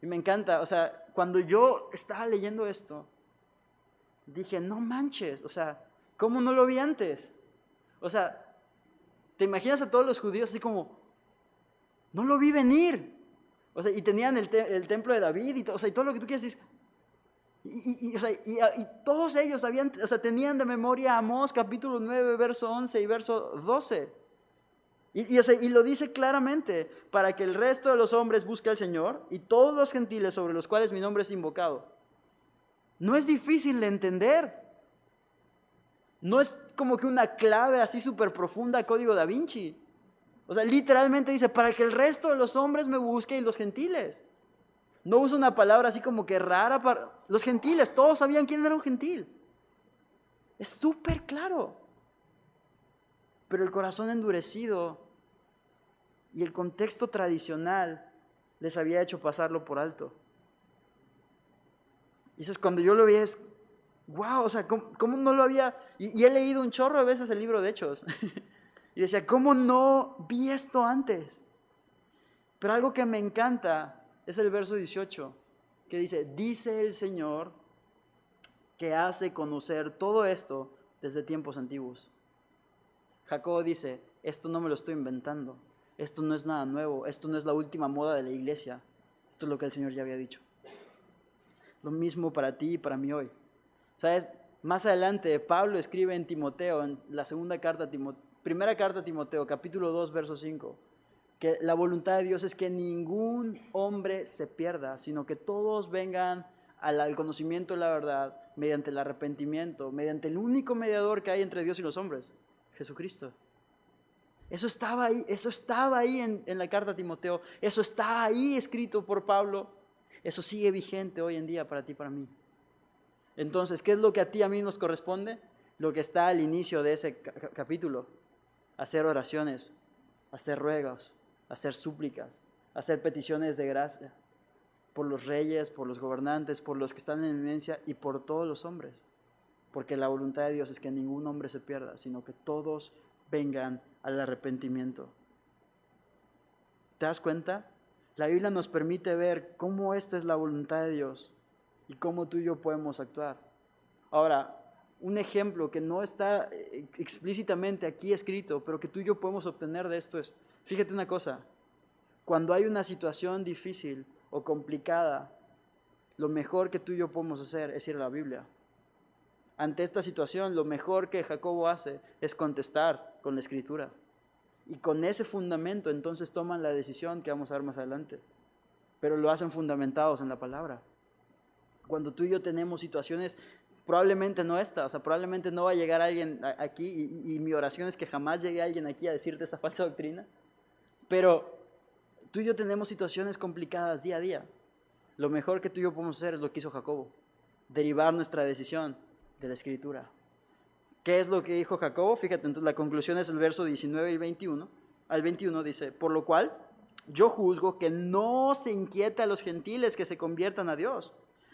Y me encanta, o sea, cuando yo estaba leyendo esto, dije, no manches, o sea, ¿cómo no lo vi antes? O sea, ¿te imaginas a todos los judíos así como, no lo vi venir? O sea, y tenían el templo de David y todo lo que tú quieras decir. Y todos ellos tenían de memoria Amós capítulo 9, verso 11 y verso 12. Y lo dice claramente, para que el resto de los hombres busque al Señor y todos los gentiles sobre los cuales mi nombre es invocado. No es difícil de entender. No es como que una clave así súper profunda, código da Vinci. O sea, literalmente dice, para que el resto de los hombres me busquen y los gentiles. No usa una palabra así como que rara para los gentiles. Todos sabían quién era un gentil. Es súper claro. Pero el corazón endurecido y el contexto tradicional les había hecho pasarlo por alto. Y eso es cuando yo lo vi, es, wow, o sea, ¿cómo no lo había? Y he leído un chorro de veces el libro de Hechos. Y decía, ¿cómo no vi esto antes? Pero algo que me encanta es el verso 18, que dice el Señor que hace conocer todo esto desde tiempos antiguos. Jacobo dice, esto no me lo estoy inventando, esto no es nada nuevo, esto no es la última moda de la iglesia, esto es lo que el Señor ya había dicho. Lo mismo para ti y para mí hoy. ¿Sabes? Más adelante Pablo escribe en Timoteo, en la primera carta a Timoteo, capítulo 2, verso 5, que la voluntad de Dios es que ningún hombre se pierda, sino que todos vengan al conocimiento de la verdad mediante el arrepentimiento, mediante el único mediador que hay entre Dios y los hombres, Jesucristo. Eso estaba ahí en la carta a Timoteo, eso está ahí escrito por Pablo, eso sigue vigente hoy en día para ti y para mí. Entonces, ¿qué es lo que a ti y a mí nos corresponde? Lo que está al inicio de ese capítulo, hacer oraciones, hacer ruegos, hacer súplicas, hacer peticiones de gracia por los reyes, por los gobernantes, por los que están en eminencia y por todos los hombres. Porque la voluntad de Dios es que ningún hombre se pierda, sino que todos vengan al arrepentimiento. ¿Te das cuenta? La Biblia nos permite ver cómo esta es la voluntad de Dios y cómo tú y yo podemos actuar. Ahora, un ejemplo que no está explícitamente aquí escrito, pero que tú y yo podemos obtener de esto es, fíjate una cosa, cuando hay una situación difícil o complicada, lo mejor que tú y yo podemos hacer es ir a la Biblia. Ante esta situación, lo mejor que Jacobo hace es contestar con la Escritura. Y con ese fundamento entonces toman la decisión que vamos a ver más adelante. Pero lo hacen fundamentados en la palabra. Cuando tú y yo tenemos situaciones, probablemente no esta, o sea, probablemente no va a llegar alguien aquí, y mi oración es que jamás llegue alguien aquí a decirte esta falsa doctrina, pero tú y yo tenemos situaciones complicadas día a día. Lo mejor que tú y yo podemos hacer es lo que hizo Jacobo, derivar nuestra decisión de la Escritura. ¿Qué es lo que dijo Jacobo? Fíjate, entonces la conclusión es el verso 19 y 21. Al 21 dice, por lo cual yo juzgo que no se inquieta a los gentiles que se conviertan a Dios,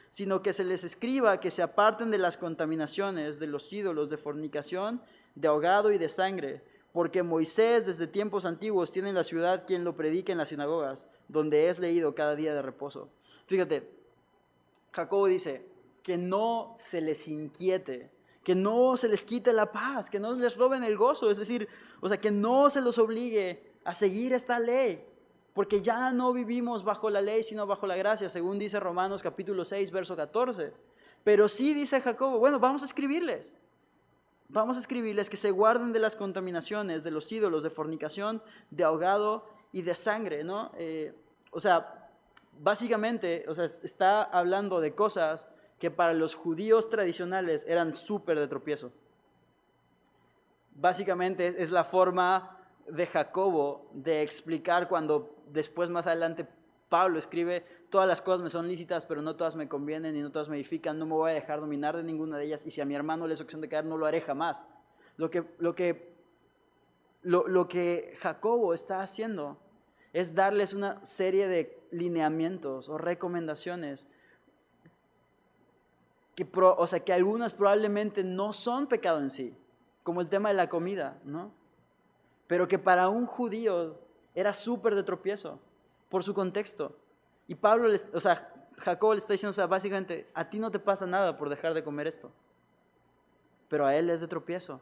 sino que se les escriba que se aparten de las contaminaciones, de los ídolos, de fornicación, de ahogado y de sangre, porque Moisés desde tiempos antiguos tiene en la ciudad quien lo predica en las sinagogas, donde es leído cada día de reposo. Fíjate, Jacobo dice que no se les inquiete, que no se les quite la paz, que no les roben el gozo, es decir, o sea, que no se los obligue a seguir esta ley, porque ya no vivimos bajo la ley, sino bajo la gracia, según dice Romanos capítulo 6, verso 14. Pero sí dice Jacobo, bueno, vamos a escribirles que se guarden de las contaminaciones, de los ídolos, de fornicación, de ahogado y de sangre, ¿no? O sea, básicamente, o sea, está hablando de cosas que para los judíos tradicionales eran súper de tropiezo. Básicamente es la forma de Jacobo de explicar cuando después más adelante Pablo escribe, todas las cosas me son lícitas, pero no todas me convienen y no todas me edifican, no me voy a dejar dominar de ninguna de ellas, y si a mi hermano le es ocasión de caer, no lo haré jamás. Lo que Jacobo está haciendo es darles una serie de lineamientos o recomendaciones que algunas probablemente no son pecado en sí, como el tema de la comida, ¿no? Pero que para un judío era súper de tropiezo por su contexto. Y Jacobo le está diciendo, o sea, básicamente, a ti no te pasa nada por dejar de comer esto, pero a él es de tropiezo.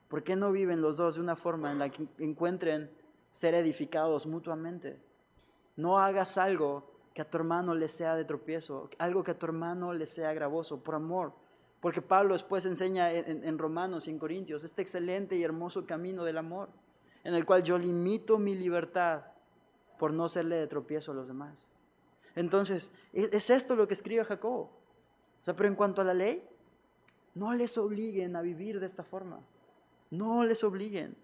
¿Por qué no viven los dos de una forma en la que encuentren ser edificados mutuamente? No hagas algo que a tu hermano le sea de tropiezo, algo que a tu hermano le sea gravoso, por amor. Porque Pablo después enseña en Romanos y en Corintios este excelente y hermoso camino del amor, en el cual yo limito mi libertad por no serle de tropiezo a los demás. Entonces, es esto lo que escribe Jacobo. O sea, pero en cuanto a la ley, no les obliguen a vivir de esta forma. No les obliguen.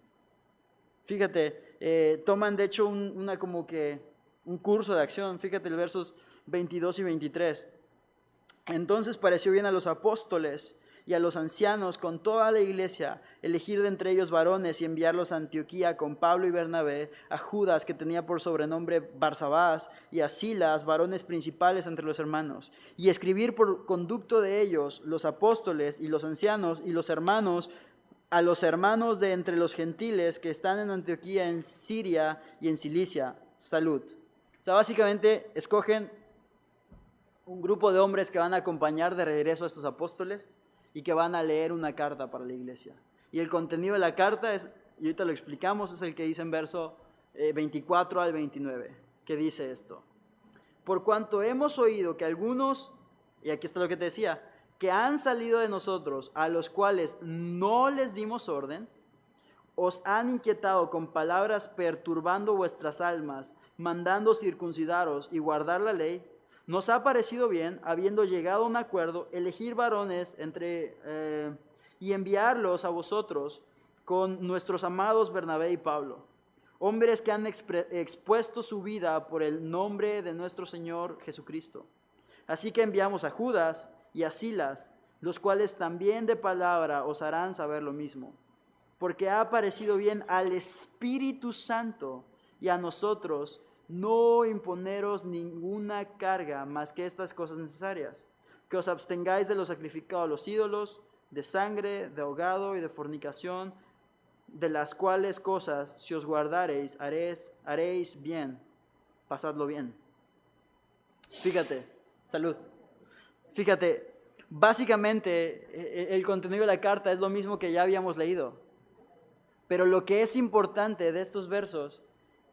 Fíjate, toman de hecho un curso de acción. Fíjate el versos 22 y 23. Entonces pareció bien a los apóstoles y a los ancianos con toda la iglesia elegir de entre ellos varones y enviarlos a Antioquía con Pablo y Bernabé, a Judas, que tenía por sobrenombre Barsabás, y a Silas, varones principales entre los hermanos, y escribir por conducto de ellos, los apóstoles y los ancianos y los hermanos, a los hermanos de entre los gentiles que están en Antioquía, en Siria y en Cilicia, salud. O sea, básicamente escogen un grupo de hombres que van a acompañar de regreso a estos apóstoles y que van a leer una carta para la iglesia. Y el contenido de la carta es, y ahorita lo explicamos, es el que dice en verso 24 al 29, que dice esto: por cuanto hemos oído que algunos, y aquí está lo que te decía, que han salido de nosotros, a los cuales no les dimos orden, os han inquietado con palabras perturbando vuestras almas, mandando circuncidaros y guardar la ley, nos ha parecido bien, habiendo llegado a un acuerdo, elegir varones y enviarlos a vosotros con nuestros amados Bernabé y Pablo, hombres que han expuesto su vida por el nombre de nuestro Señor Jesucristo. Así que enviamos a Judas y a Silas, los cuales también de palabra os harán saber lo mismo, porque ha parecido bien al Espíritu Santo y a nosotros no imponeros ninguna carga más que estas cosas necesarias, que os abstengáis de lo sacrificado a los ídolos, de sangre, de ahogado y de fornicación, de las cuales cosas, si os guardareis, haréis bien, pasadlo bien. Fíjate, salud. Fíjate, básicamente el contenido de la carta es lo mismo que ya habíamos leído, pero lo que es importante de estos versos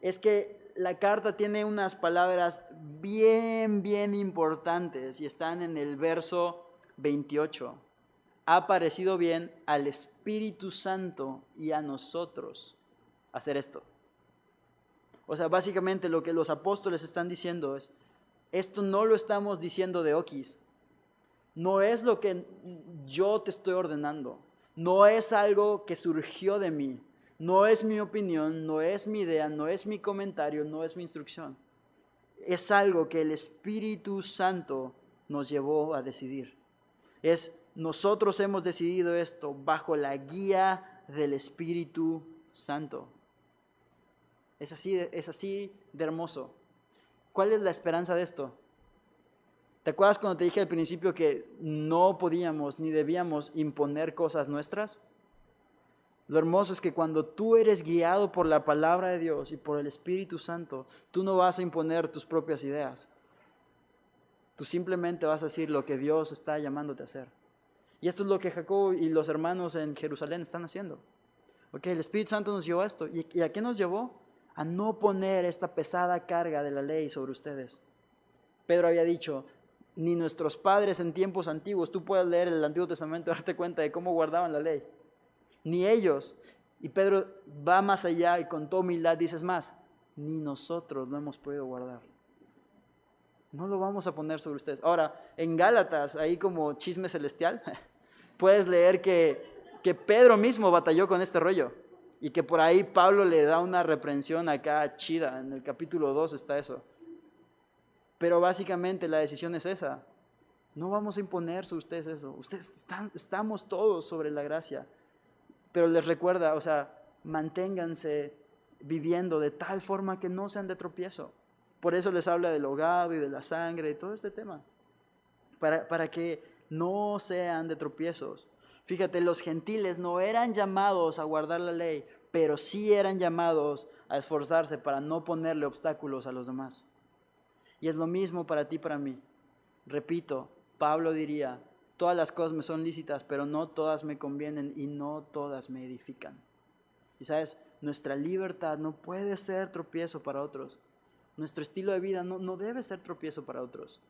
es que la carta tiene unas palabras bien importantes y están en el verso 28. Ha parecido bien al Espíritu Santo y a nosotros hacer esto. O sea, básicamente lo que los apóstoles están diciendo es, esto no lo estamos diciendo de oquis. No es lo que yo te estoy ordenando. No es algo que surgió de mí. No es mi opinión, no es mi idea, no es mi comentario, no es mi instrucción. Es algo que el Espíritu Santo nos llevó a decidir. Nosotros hemos decidido esto bajo la guía del Espíritu Santo. Es así de hermoso. ¿Cuál es la esperanza de esto? ¿Te acuerdas cuando te dije al principio que no podíamos ni debíamos imponer cosas nuestras? Lo hermoso es que cuando tú eres guiado por la palabra de Dios y por el Espíritu Santo, tú no vas a imponer tus propias ideas. Tú simplemente vas a decir lo que Dios está llamándote a hacer. Y esto es lo que Jacob y los hermanos en Jerusalén están haciendo. Okay, el Espíritu Santo nos llevó a esto. ¿Y a qué nos llevó? A no poner esta pesada carga de la ley sobre ustedes. Pedro había dicho, ni nuestros padres en tiempos antiguos, tú puedes leer el Antiguo Testamento y darte cuenta de cómo guardaban la ley. Ni ellos. Y Pedro va más allá y con toda humildad dices más, ni nosotros lo hemos podido guardar. No lo vamos a poner sobre ustedes. Ahora, en Gálatas, ahí como chisme celestial, puedes leer que Pedro mismo batalló con este rollo y que por ahí Pablo le da una reprensión acá chida. En el capítulo 2 está eso. Pero básicamente la decisión es esa. No vamos a imponer sobre ustedes eso. Estamos todos sobre la gracia. Pero les recuerda, manténganse viviendo de tal forma que no sean de tropiezo. Por eso les habla del ahogado y de la sangre y todo este tema. Para que no sean de tropiezos. Fíjate, los gentiles no eran llamados a guardar la ley, pero sí eran llamados a esforzarse para no ponerle obstáculos a los demás. Y es lo mismo para ti y para mí. Repito, Pablo diría, todas las cosas me son lícitas, pero no todas me convienen y no todas me edifican. Y sabes, nuestra libertad no puede ser tropiezo para otros. Nuestro estilo de vida no debe ser tropiezo para otros.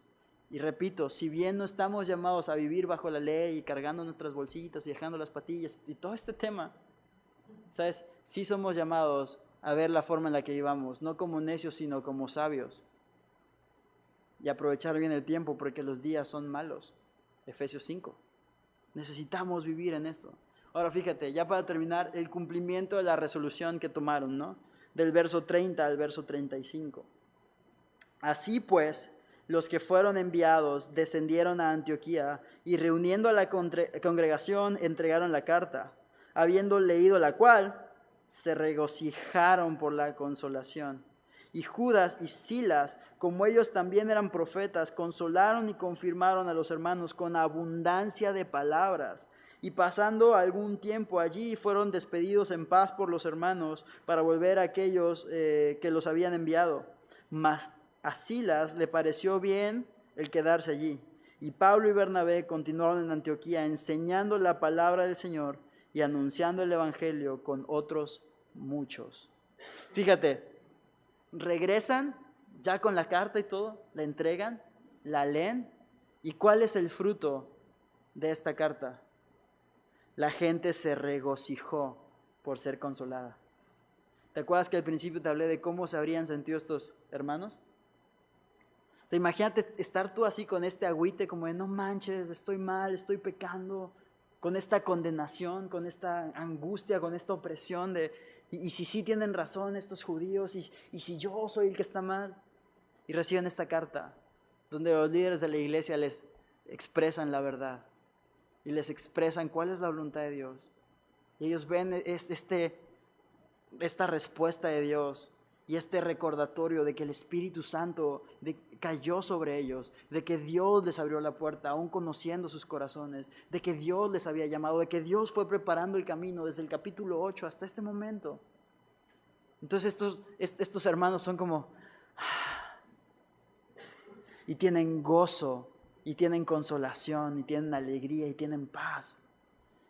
Y repito, si bien no estamos llamados a vivir bajo la ley y cargando nuestras bolsitas y dejando las patillas y todo este tema, ¿sabes? Sí somos llamados a ver la forma en la que vivamos, no como necios, sino como sabios. Y aprovechar bien el tiempo porque los días son malos. Efesios 5. Necesitamos vivir en esto. Ahora fíjate, ya para terminar, el cumplimiento de la resolución que tomaron, ¿no? del verso 30 al verso 35. Así pues, los que fueron enviados descendieron a Antioquía y reuniendo a la congregación entregaron la carta. Habiendo leído la cual, se regocijaron por la consolación. Y Judas y Silas, como ellos también eran profetas, consolaron y confirmaron a los hermanos con abundancia de palabras. Y pasando algún tiempo allí, fueron despedidos en paz por los hermanos para volver a aquellos que los habían enviado. Mas a Silas le pareció bien el quedarse allí. Y Pablo y Bernabé continuaron en Antioquía enseñando la palabra del Señor y anunciando el evangelio con otros muchos. Fíjate, regresan ya con la carta y todo, la entregan, la leen. ¿Y cuál es el fruto de esta carta? La gente se regocijó por ser consolada. ¿Te acuerdas que al principio te hablé de cómo se habrían sentido estos hermanos? O sea, imagínate estar tú así con este agüite como de no manches, estoy mal, estoy pecando, con esta condenación, con esta angustia, con esta opresión de y si sí tienen razón estos judíos y si yo soy el que está mal. Y reciben esta carta donde los líderes de la iglesia les expresan la verdad y les expresan cuál es la voluntad de Dios. Y ellos ven esta respuesta de Dios y este recordatorio de que el Espíritu Santo cayó sobre ellos, de que Dios les abrió la puerta, aún conociendo sus corazones, de que Dios les había llamado, de que Dios fue preparando el camino desde el capítulo 8 hasta este momento. Entonces estos hermanos son como y tienen gozo, y tienen consolación, y tienen alegría, y tienen paz.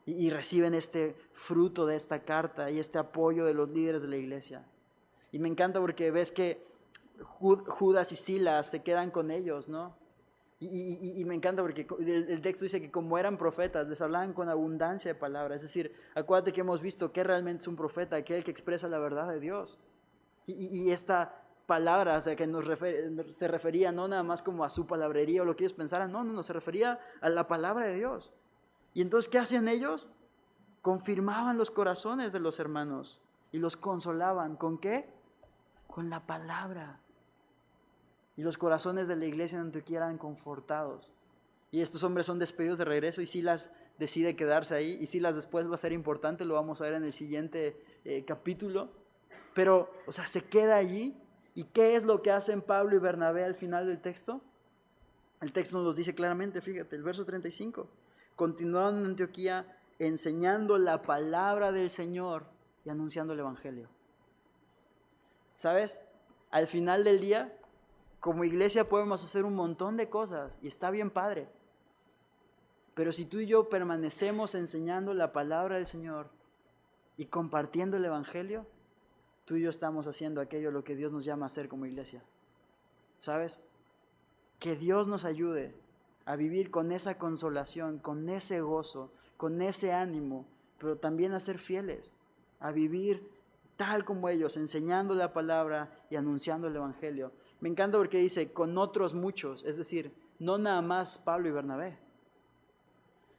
Y reciben este fruto de esta carta y este apoyo de los líderes de la iglesia. Y me encanta porque ves que Judas y Silas se quedan con ellos, ¿no? Y me encanta porque el texto dice que como eran profetas, les hablaban con abundancia de palabras. Es decir, acuérdate que hemos visto que realmente es un profeta, aquel que expresa la verdad de Dios. Y esta palabra, o sea, que se refería no nada más como a su palabrería o lo que ellos pensaran, no, se refería a la palabra de Dios. Y entonces, ¿qué hacían ellos? Confirmaban los corazones de los hermanos y los consolaban. ¿Con qué? Con la palabra. Y los corazones de la iglesia en Antioquía eran confortados. Y estos hombres son despedidos de regreso y Silas decide quedarse ahí. Y Silas después va a ser importante, lo vamos a ver en el siguiente capítulo. Pero, o sea, se queda allí. ¿Y qué es lo que hacen Pablo y Bernabé al final del texto? El texto nos lo dice claramente, fíjate, el verso 35. Continuaron en Antioquía enseñando la palabra del Señor y anunciando el evangelio. ¿Sabes? Al final del día, como iglesia podemos hacer un montón de cosas y está bien padre. Pero si tú y yo permanecemos enseñando la palabra del Señor y compartiendo el evangelio, tú y yo estamos haciendo aquello lo que Dios nos llama a hacer como iglesia. ¿Sabes? Que Dios nos ayude a vivir con esa consolación, con ese gozo, con ese ánimo, pero también a ser fieles, a vivir tal como ellos, enseñando la palabra y anunciando el evangelio. Me encanta porque dice, con otros muchos, es decir, no nada más Pablo y Bernabé.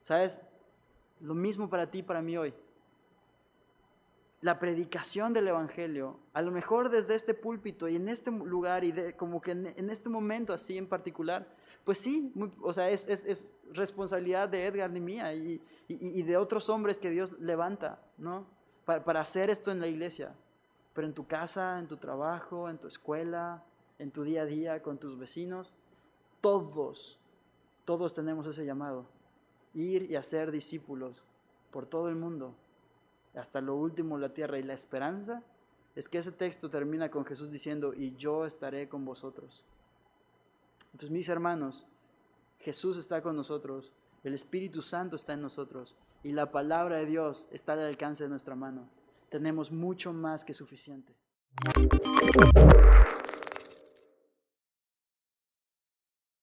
¿Sabes? Lo mismo para ti y para mí hoy. La predicación del evangelio, a lo mejor desde este púlpito y en este lugar y como que en este momento así en particular, pues sí, o sea, es responsabilidad de Edgar ni mía y de otros hombres que Dios levanta, ¿no? Para hacer esto en la iglesia, pero en tu casa, en tu trabajo, en tu escuela, en tu día a día, con tus vecinos, todos tenemos ese llamado, ir y hacer discípulos por todo el mundo, hasta lo último de la tierra. Y la esperanza es que ese texto termina con Jesús diciendo, y yo estaré con vosotros. Entonces, mis hermanos, Jesús está con nosotros, el Espíritu Santo está en nosotros, y la palabra de Dios está al alcance de nuestra mano. Tenemos mucho más que suficiente.